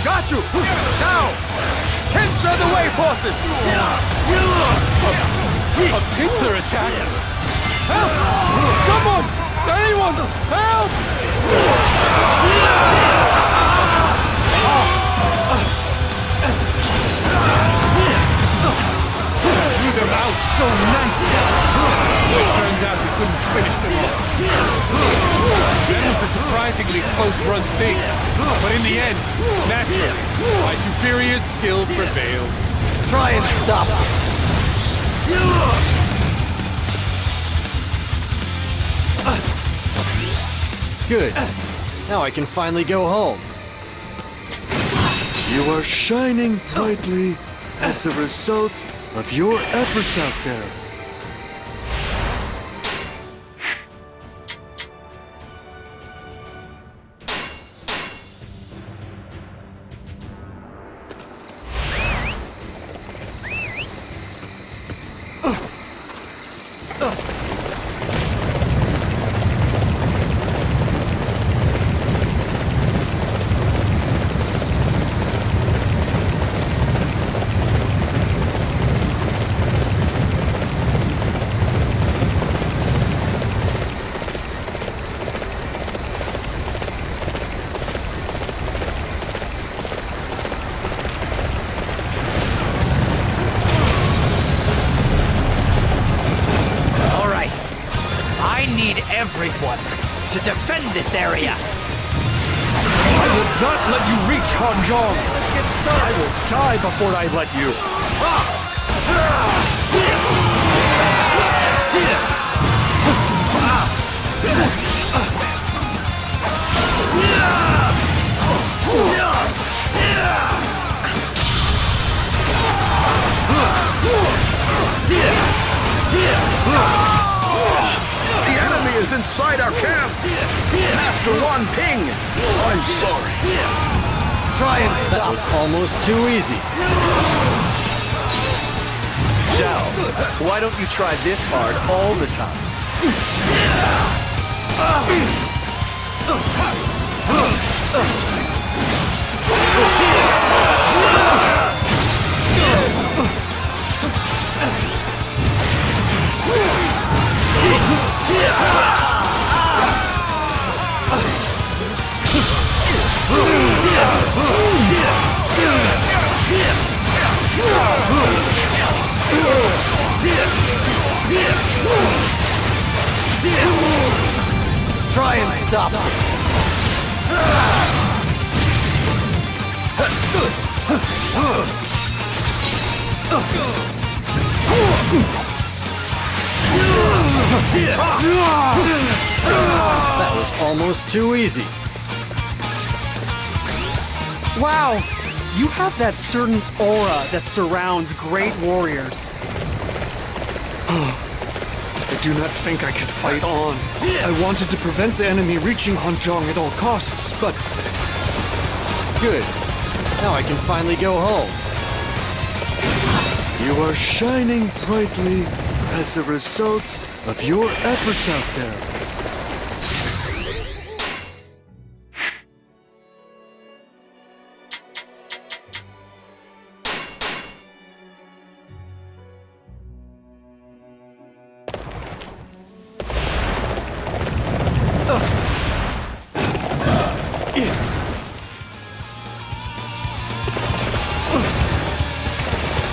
Got you! Now! Pincer the way forces! A pincer attack? Help! Someone! Anyone! Help! Threw them out so nicely. Turns out we couldn't finish them off. That was a surprisingly close-run thing. But in the end, naturally, my superior skill prevailed. Try and stop them. Good. Now I can finally go home. You are shining brightly as a result of your efforts out there. Everyone to defend this area. I will not let you reach Hanzhong. I will die before I let you. The enemy is inside our camp! Master Wan Ping! I'm sorry. Try and stop. That was almost too easy. Zhao, why don't you try this hard all the time? Try and stop. That was almost too easy. Wow, you have that certain aura that surrounds great warriors. I do not think I can fight on. I wanted to prevent the enemy reaching Hanzhong at all costs, but... Good. Now I can finally go home. You are shining brightly as a result of your efforts out there.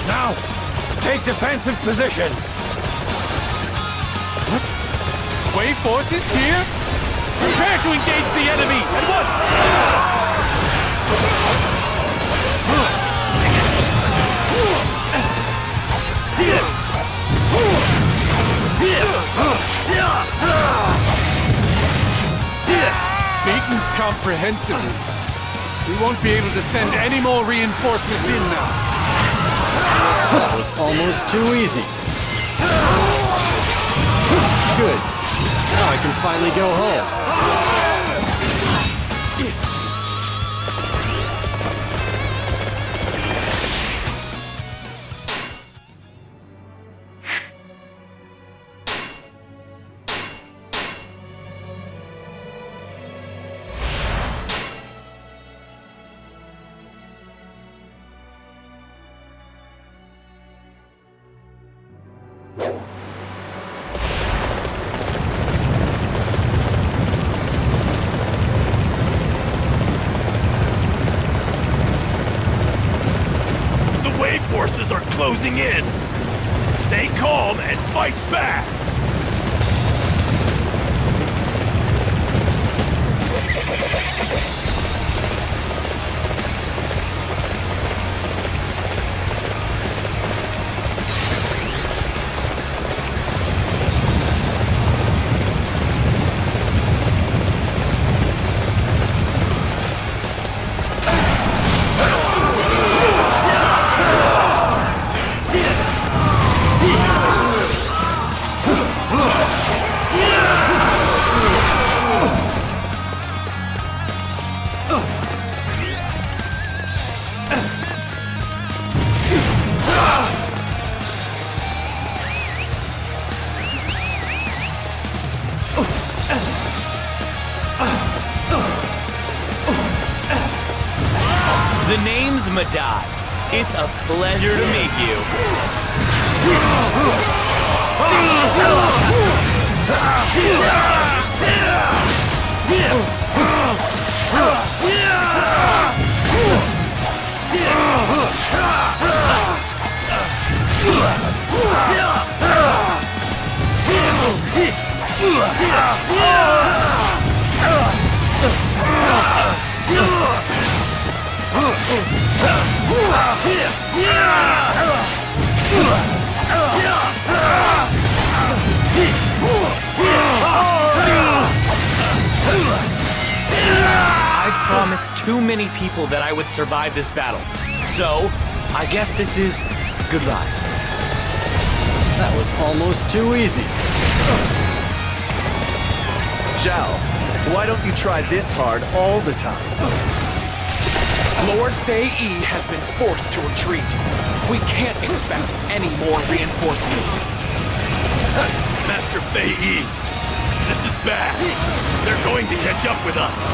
Now, take defensive positions! What? Wei forces here? Prepare to engage the enemy at once! Beaten comprehensively. We won't be able to send any more reinforcements in now. That was almost too easy. Good. Now I can finally go home. Forces are closing in. Stay calm and fight back. The name's Madai. It's a pleasure to meet you. promised too many people that I would survive this battle. So, I guess this is goodbye. That was almost too easy. Zhao, why don't you try this hard all the time? Lord Fei Yi has been forced to retreat. We can't expect any more reinforcements. Master Fei Yi, this is bad. They're going to catch up with us.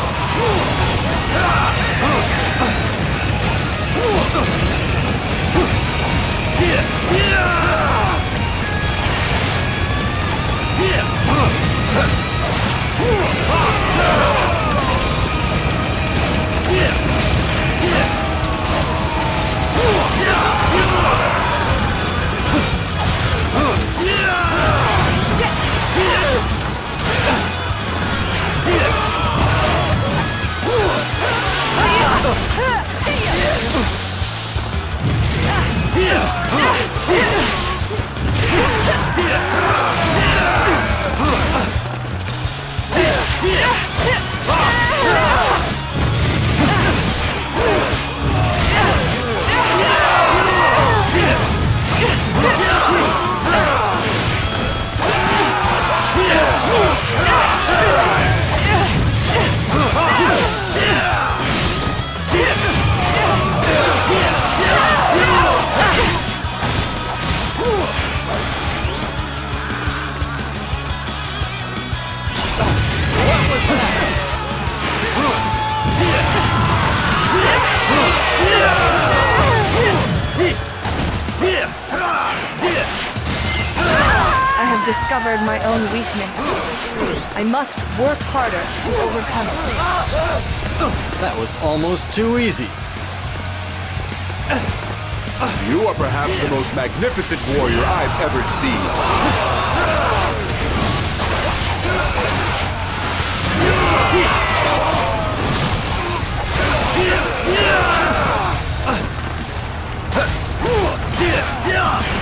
Discovered my own weakness. I must work harder to overcome it. That was almost too easy. You are perhaps the most magnificent warrior I've ever seen.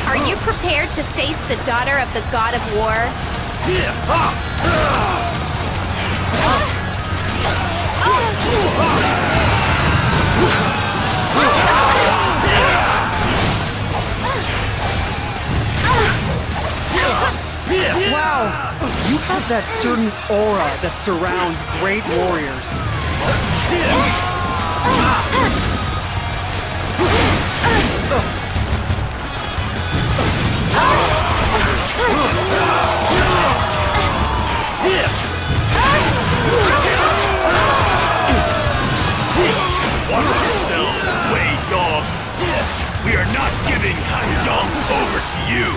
Are you prepared to face the daughter of the god of war? Wow! You have that certain aura that surrounds great warriors. Watch yourselves, way dogs! We are not giving Hanzhong over to you!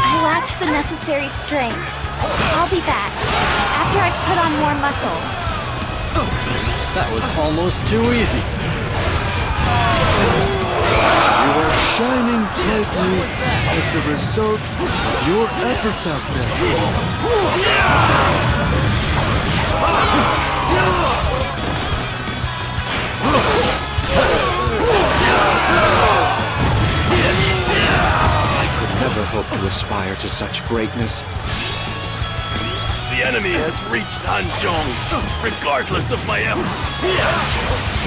I lacked the necessary strength. I'll be back after I've put on more muscle. That was almost too easy. You are shining brightly as a result of your efforts out I could never hope to aspire to such greatness. The enemy has reached Hanzhong, regardless of my efforts.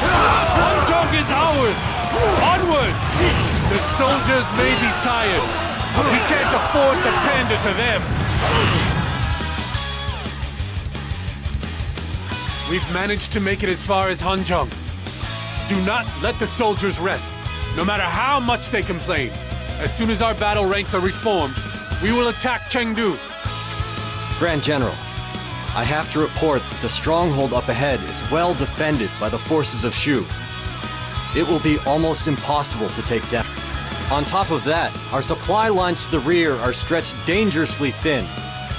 Hanzhong is ours! Onward! The soldiers may be tired, but we can't afford to pander to them. We've managed to make it as far as Hanzhong. Do not let the soldiers rest, no matter how much they complain. As soon as our battle ranks are reformed, we will attack Chengdu. Grand General, I have to report that the stronghold up ahead is well defended by the forces of Shu. It will be almost impossible to take down. On top of that, our supply lines to the rear are stretched dangerously thin.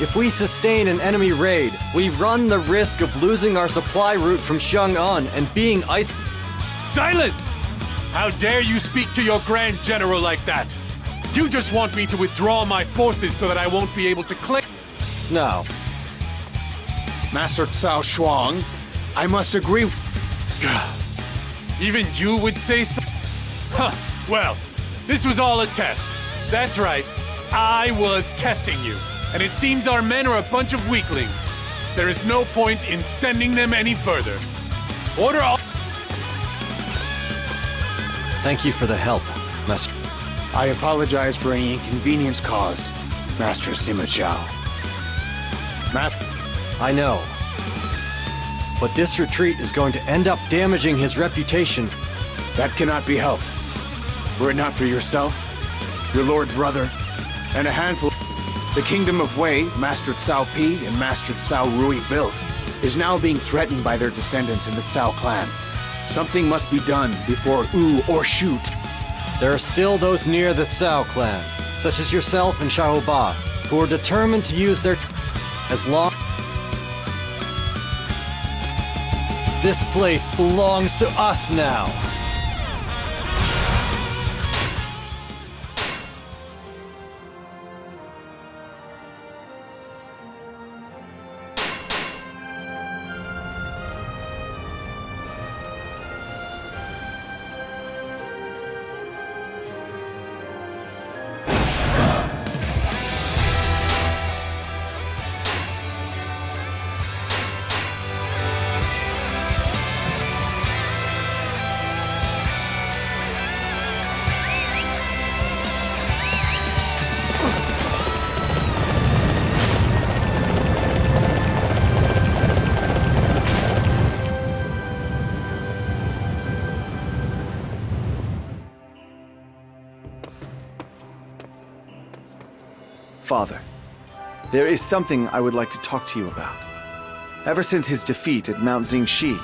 If we sustain an enemy raid, we run the risk of losing our supply route from Chang'an and being isolated. Silence! How dare you speak to your Grand General like that? You just want me to withdraw my forces so that I won't be able to claim. No. Master Cao Shuang, I must agree. Even you would say so? Huh, Well, this was all a test. That's right. I was testing you. And it seems our men are a bunch of weaklings. There is no point in sending them any further. Order all... Thank you for the help, Master. I apologize for any inconvenience caused, Master Sima Zhao. I know. But this retreat is going to end up damaging his reputation. That cannot be helped. Were it not for yourself, your lord brother, and a handful... The kingdom of Wei, Master Cao Pi and Master Cao Rui built, is now being threatened by their descendants in the Cao clan. Something must be done before Wu or Shu. There are still those near the Cao clan, such as yourself and Xiao Ba, who are determined to use their... as long... This place belongs to us now. Father, there is something I would like to talk to you about. Ever since his defeat at Mount Xingxi,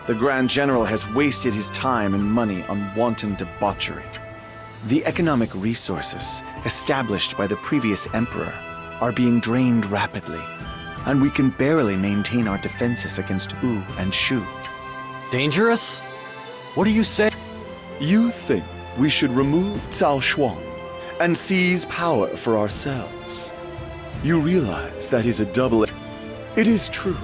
the Grand General has wasted his time and money on wanton debauchery. The economic resources established by the previous emperor are being drained rapidly, and we can barely maintain our defenses against Wu and Shu. Dangerous? What do you say? You think we should remove Cao Shuang and seize power for ourselves? You realize that is a double... It is true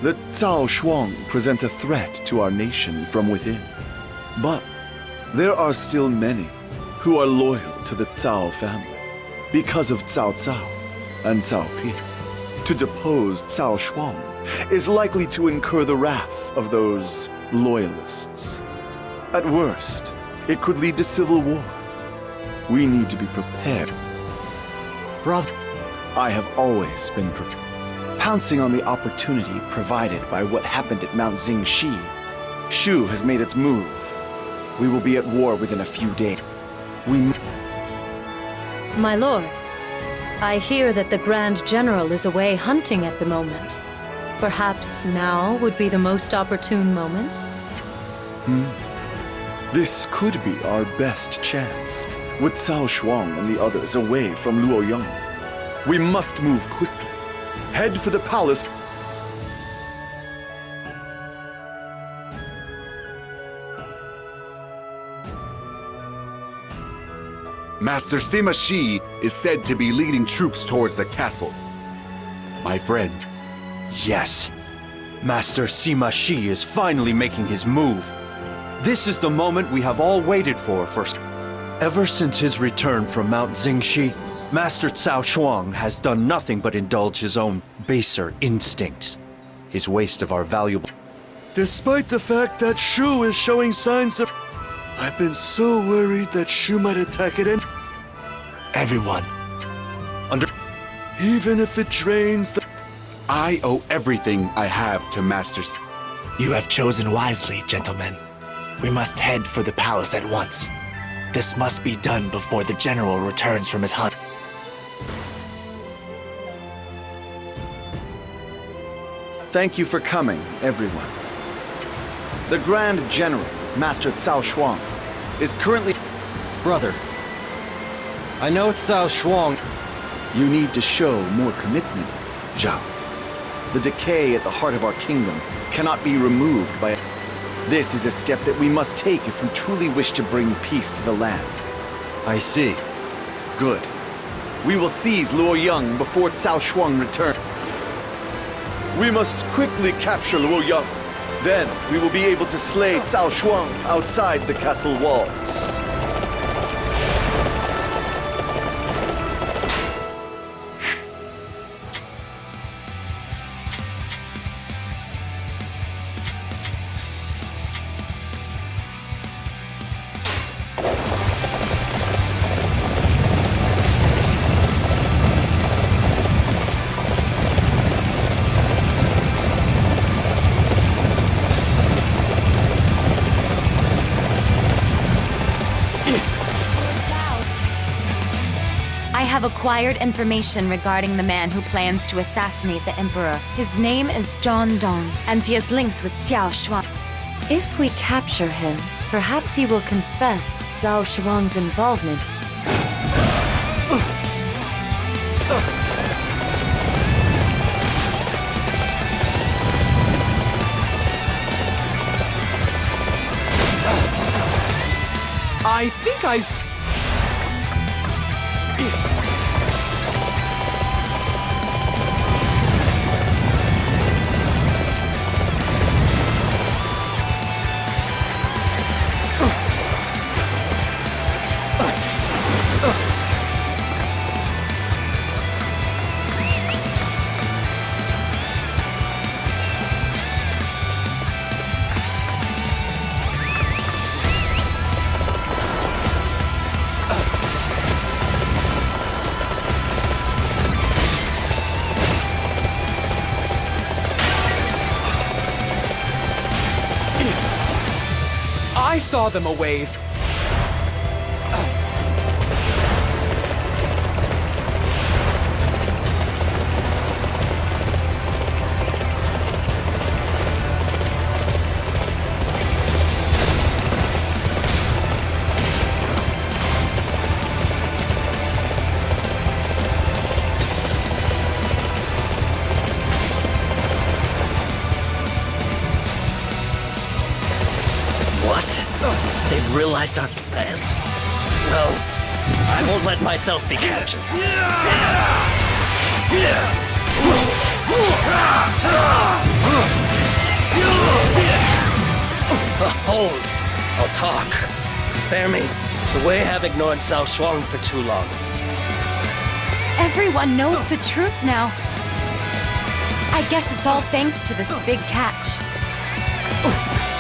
that Cao Shuang presents a threat to our nation from within. But there are still many who are loyal to the Cao family because of Cao Cao and Cao Pi. To depose Cao Shuang is likely to incur the wrath of those loyalists. At worst, it could lead to civil war. We need to be prepared. Brother, I have always been prepared. Pouncing on the opportunity provided by what happened at Mount Xingxi, Shu has made its move. We will be at war within a few days. My lord, I hear that the Grand General is away hunting at the moment. Perhaps now would be the most opportune moment? This could be our best chance, with Cao Shuang and the others away from Luoyang. We must move quickly. Head for the palace. Master Sima Shi is said to be leading troops towards the castle. My friend. Yes. Master Sima Shi is finally making his move. This is the moment we have all waited for. Ever since his return from Mount Xingxi, Master Cao Shuang has done nothing but indulge his own baser instincts. His waste of our valuable... Despite the fact that Shu is showing signs of... I've been so worried that Shu might attack it and... Everyone. Even if it drains the... I owe everything I have to Master... You have chosen wisely, gentlemen. We must head for the palace at once. This must be done before the general returns from his hunt. Thank you for coming, everyone. The Grand General, Master Cao Shuang, is currently... Brother, I know Cao Shuang... You need to show more commitment, Zhao. The decay at the heart of our kingdom cannot be removed by... This is a step that we must take if we truly wish to bring peace to the land. I see. Good. We will seize Luoyang before Cao Shuang returns. We must quickly capture Luoyang. Then we will be able to slay Cao Shuang outside the castle walls. I have acquired information regarding the man who plans to assassinate the Emperor. His name is John Dong, and he has links with Xiao Shuang. If we capture him, perhaps he will confess Zhao Shuang's involvement. I think I saw them a ways. They've realized our plans. Well, I won't let myself be captured. Hold! I'll talk. Spare me. The Wei have ignored Zhao Shuang for too long. Everyone knows the truth now. I guess it's all thanks to this big catch.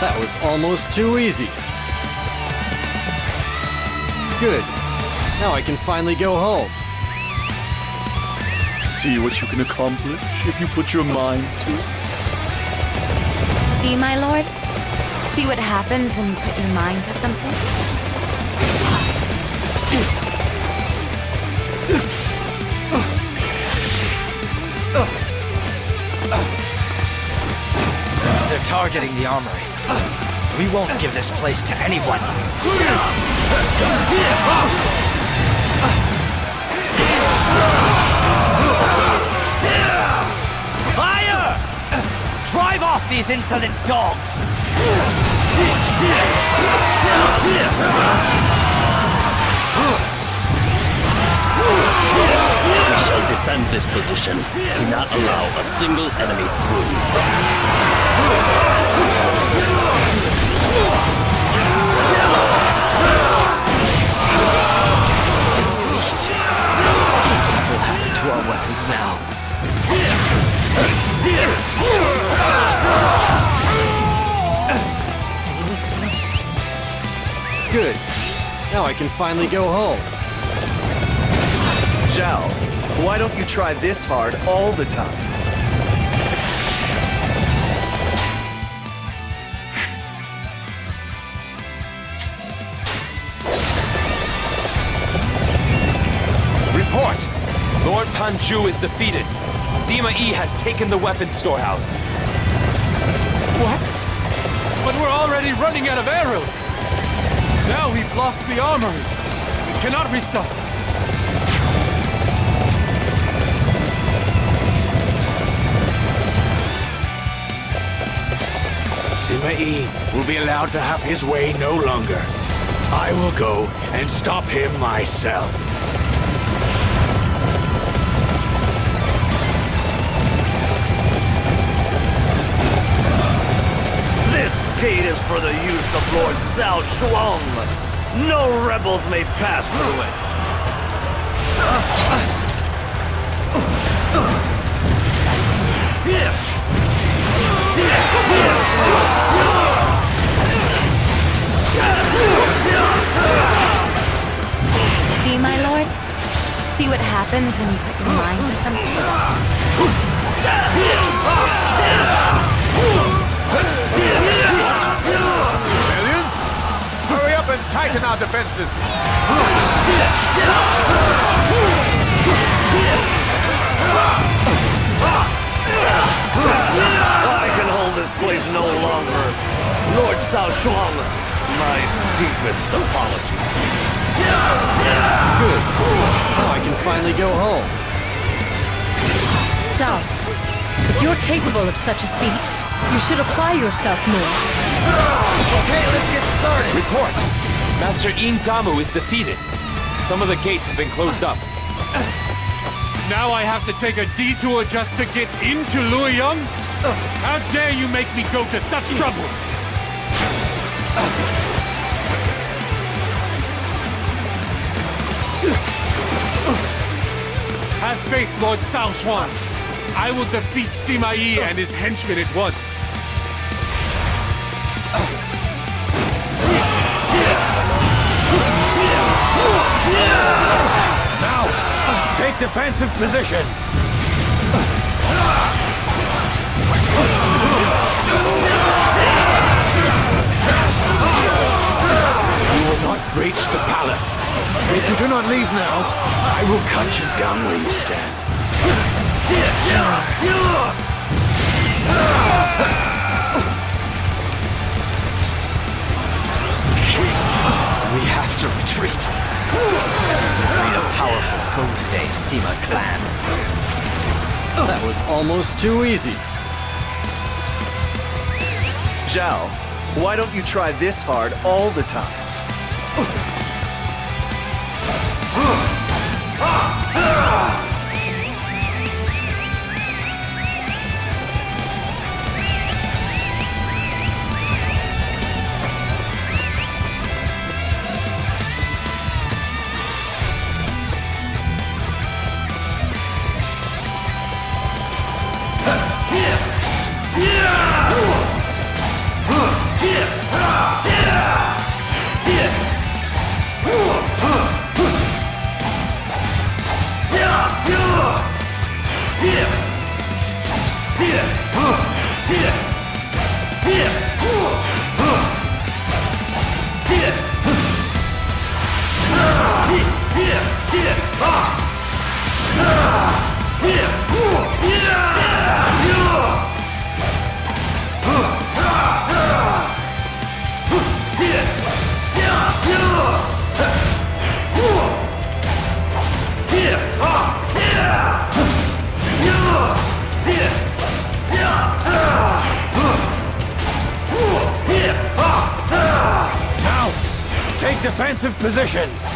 That was almost too easy. Good. Now I can finally go home. See what you can accomplish if you put your mind to it. See, my lord? See what happens when you put your mind to something? They're targeting the armory. We won't give this place to anyone. Fire! Drive off these insolent dogs! We shall defend this position. Do not allow a single enemy through. Defeat. What will happen to our weapons now? Good. Now I can finally go home. Zhao, why don't you try this hard all the time? Report! Lord Panju is defeated. Sima Yi has taken the weapons storehouse. What? But we're already running out of arrows! Now we've lost the armory! We cannot restock! Sima Yi will be allowed to have his way no longer. I will go and stop him myself. This gate is for the use of Lord Zhao Shuang. No rebels may pass through it. See, my lord? See what happens when you put your mind to something? Rebellion? Hurry up and tighten our defenses! Cao Shuang, my deepest apologies. Good. Now I can finally go home. Zhao, if you're capable of such a feat, you should apply yourself more. Okay, let's get started. Report! Master Yin Damu is defeated. Some of the gates have been closed up. Now I have to take a detour just to get into Luoyang? How dare you make me go to such trouble? Have faith, Lord Cao Shuang. I will defeat Sima Yi and his henchmen at once. Now, take defensive positions. You will not breach the palace. If you do not leave now, I will cut you down where you stand. We have to retreat. We've made a powerful foe today, Sima clan. That was almost too easy. Zhao, why don't you try this hard all the time? Now, take defensive positions.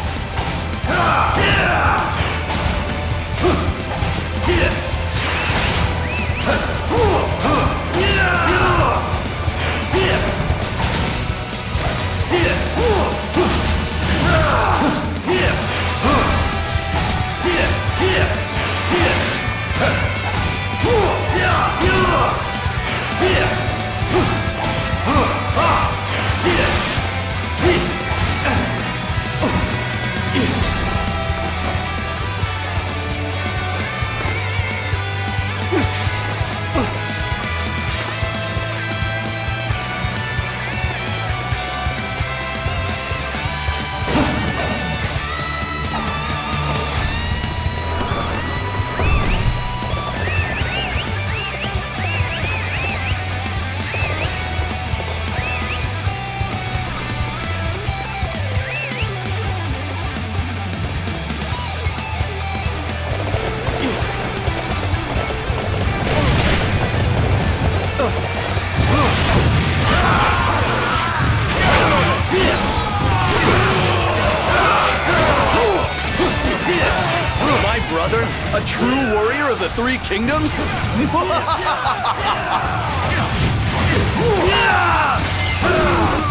A true warrior of the Three Kingdoms?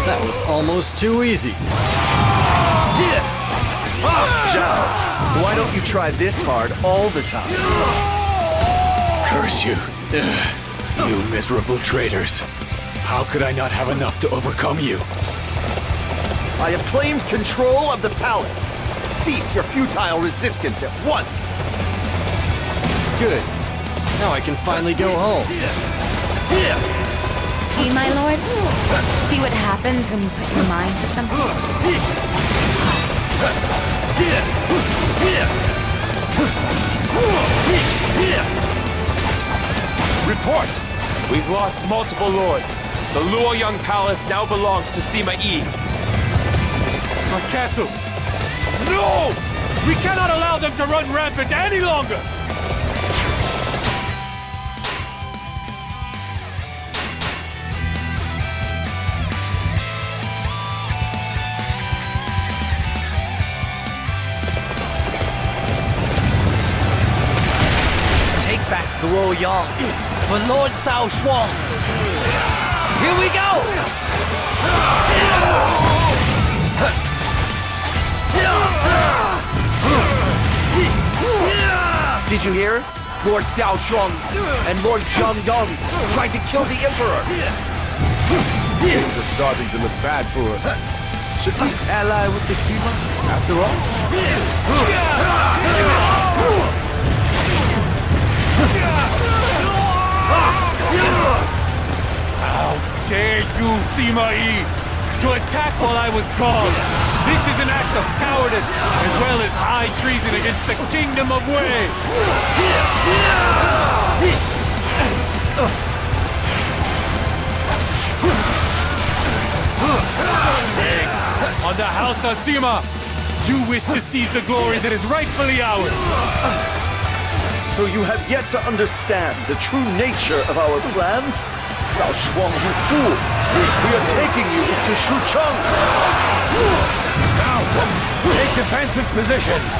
That was almost too easy. Zhao, why don't you try this hard all the time? Curse you. You miserable traitors. How could I not have enough to overcome you? I have claimed control of the palace. Cease your futile resistance at once. Good. Now I can finally go home. See, my lord? See what happens when you put your mind to something? Report! We've lost multiple lords. The Luoyang Palace now belongs to Sima Yi. Our castle! No! We cannot allow them to run rampant any longer! Take back Luoyang for Lord Zhao Shuang. Here we go! Did you hear? Lord Zhao Shuang and Lord Zhang Dong tried to kill the Emperor. Things are starting to look bad for us. Should we ally with the Sima, after all? How dare you, Sima Yi, to attack while I was gone! This is an act of cowardice, as well as high treason against the Kingdom of Wei! On the House of Sima, you wish to seize the glory that is rightfully ours! So you have yet to understand the true nature of our plans? Zhao Shuang, you fool! We are taking you to Shucheng! Now, take defensive positions!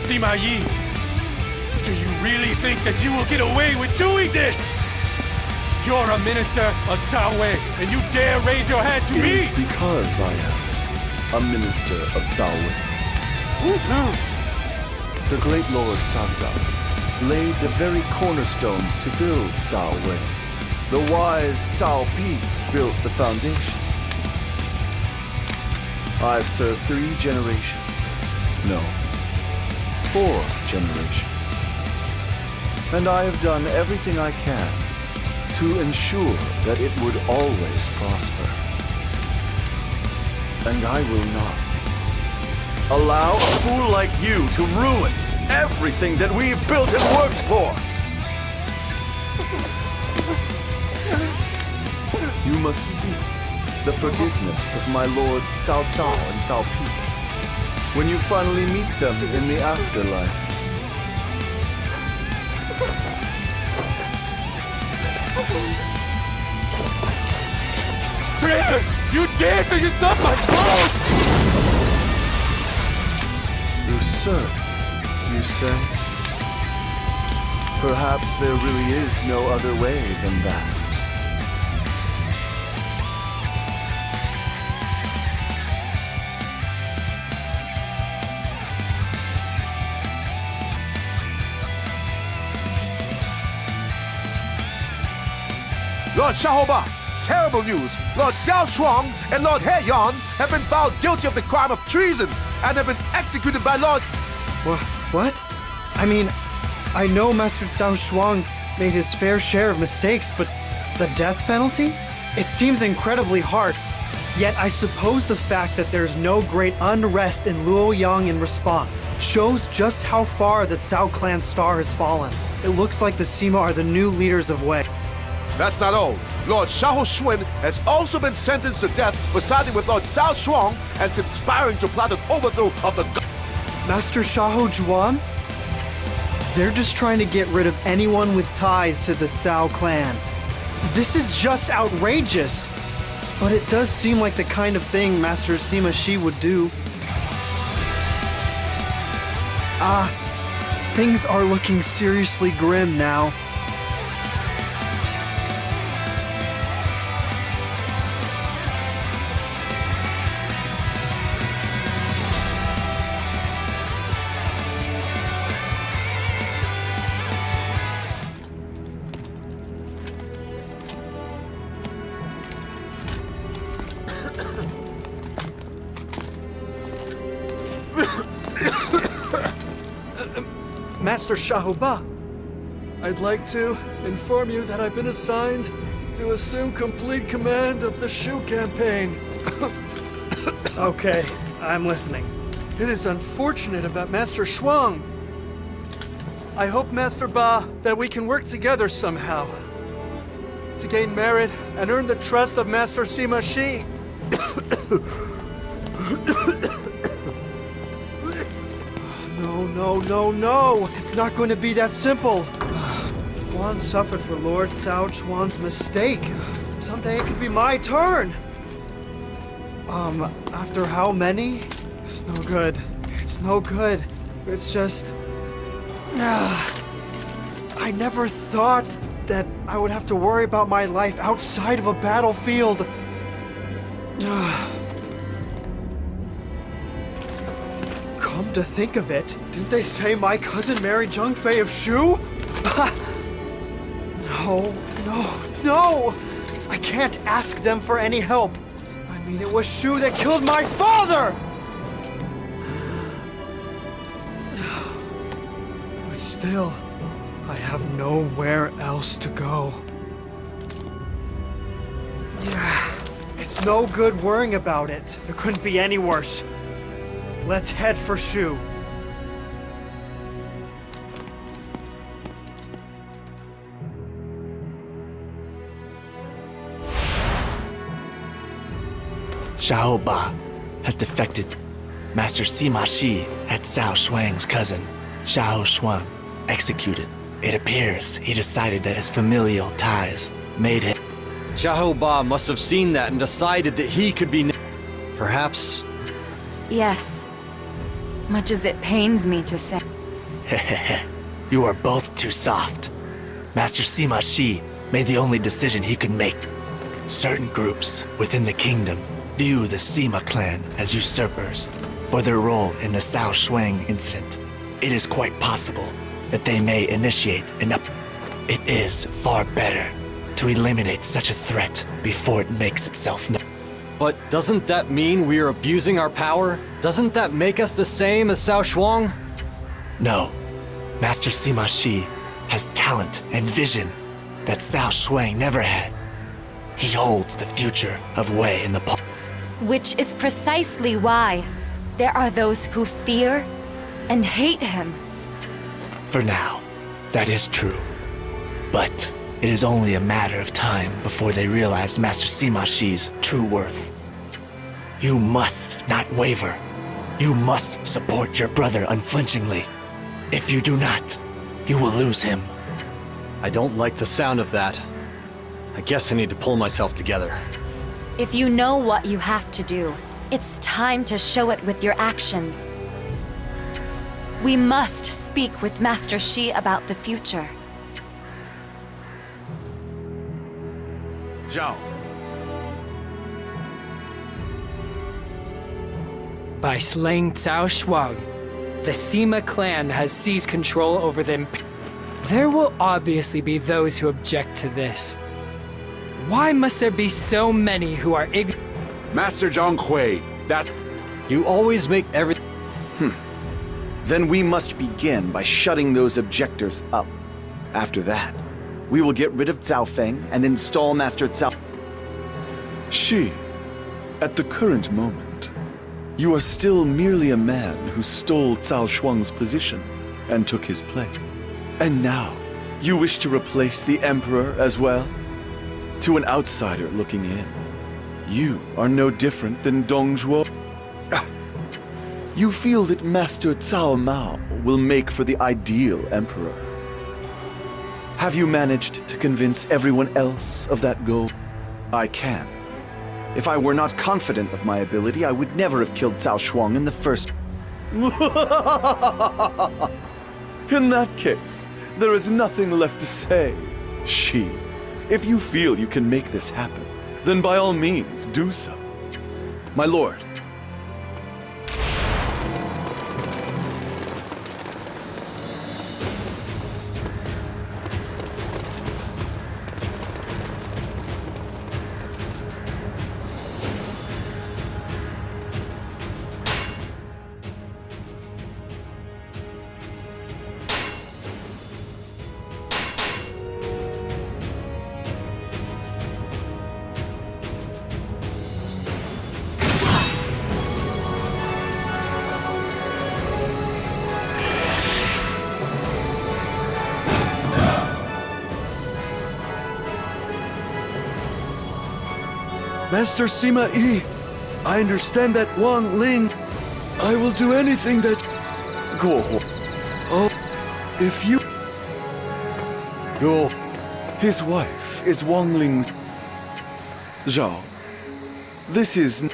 Sima Yi, do you really think that you will get away with doing this? You're a minister of Zhao Wei, and you dare raise your hand to It me? is because I am a minister of Zhao Wei. The great Lord Cao Cao laid the very cornerstones to build Zhao Wei. The wise Cao Pi built the foundation. I've served 3 generations. No, 4 generations. And I have done everything I can to ensure that it would always prosper. And I will not allow a fool like you to ruin everything that we've built and worked for. You must seek the forgiveness of my lords Cao Cao and Cao Pi when you finally meet them in the afterlife. Traitors! You dare to usurp my throne! Usurp, you say? Perhaps there really is no other way than that. Lord Shaoba, terrible news! Lord Xiao Shuang and Lord He Yan have been found guilty of the crime of treason and have been executed by Lord... What? I mean, I know Master Zhao Shuang made his fair share of mistakes, but the death penalty? It seems incredibly harsh. Yet I suppose the fact that there's no great unrest in Luoyang in response shows just how far the Cao clan's star has fallen. It looks like the Sima are the new leaders of Wei. That's not all. Lord Xiao Xuan has also been sentenced to death for siding with Lord Cao Shuang and conspiring to plot an overthrow of the... Master Xiahou Juan? They're just trying to get rid of anyone with ties to the Cao clan. This is just outrageous. But it does seem like the kind of thing Master Sima Shi would do. Things are looking seriously grim now. Master Shahoba, I'd like to inform you that I've been assigned to assume complete command of the Shu campaign. Okay, I'm listening. It is unfortunate about Master Shuang. I hope, Master Ba, that we can work together somehow to gain merit and earn the trust of Master Sima Shi. No. It's not going to be that simple. Juan suffered for Lord Cao Chuan's mistake. Someday it could be my turn. After how many? It's no good. It's no good. It's just... I never thought that I would have to worry about my life outside of a battlefield. Come to think of it, didn't they say my cousin married Zheng Fei of Shu? No! I can't ask them for any help. I mean, it was Shu that killed my father! But still, I have nowhere else to go. It's no good worrying about it. It couldn't be any worse. Let's head for Shu. Shahoba has defected. Master Sima Shi had Cao Shuang's cousin, Zhao Shuang, executed. It appears he decided that his familial ties made him. Shahoba must have seen that and decided that he could be... Perhaps... Yes. Much as it pains me to say. You are both too soft. Master Sima Shi made the only decision he could make. Certain groups within the kingdom view the Sima clan as usurpers for their role in the Cao Shuang incident. It is quite possible that they may initiate an up. It is far better to eliminate such a threat before it makes itself known. But doesn't that mean we are abusing our power? Doesn't that make us the same as Cao Shuang? No. Master Sima Shi has talent and vision that Cao Shuang never had. He holds the future of Wei in the palm. Which is precisely why there are those who fear and hate him. For now, that is true. But it is only a matter of time before they realize Master Sima Shi's true worth. You must not waver. You must support your brother unflinchingly. If you do not, you will lose him. I don't like the sound of that. I guess I need to pull myself together. If you know what you have to do, it's time to show it with your actions. We must speak with Master Shi about the future. Zhao. By slaying Cao Shuang, the Sima clan has seized control over them. There will obviously be those who object to this. Why must there be so many who are ignorant? Master Zhang Hui, that... You always make everything... Then we must begin by shutting those objectors up. After that, we will get rid of Cao Feng and install Master Cao... Shi, at the current moment, you are still merely a man who stole Cao Shuang's position and took his place. And now, you wish to replace the Emperor as well? To an outsider looking in, you are no different than Dong Zhuo. You feel that Master Cao Mao will make for the ideal Emperor. Have you managed to convince everyone else of that goal? I can. If I were not confident of my ability, I would never have killed Cao Shuang in the first... In that case, there is nothing left to say. Shi, if you feel you can make this happen, then by all means, do so. My lord. Master Sima Yi, I understand that Wang Ling. I will do anything that. Go. Oh, if you. Go. His wife is Wang Ling's. Zhao. This is.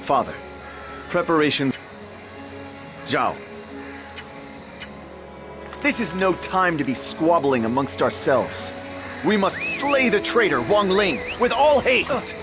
Father, preparations. Zhao. This is no time to be squabbling amongst ourselves. We must slay the traitor Wang Ling with all haste!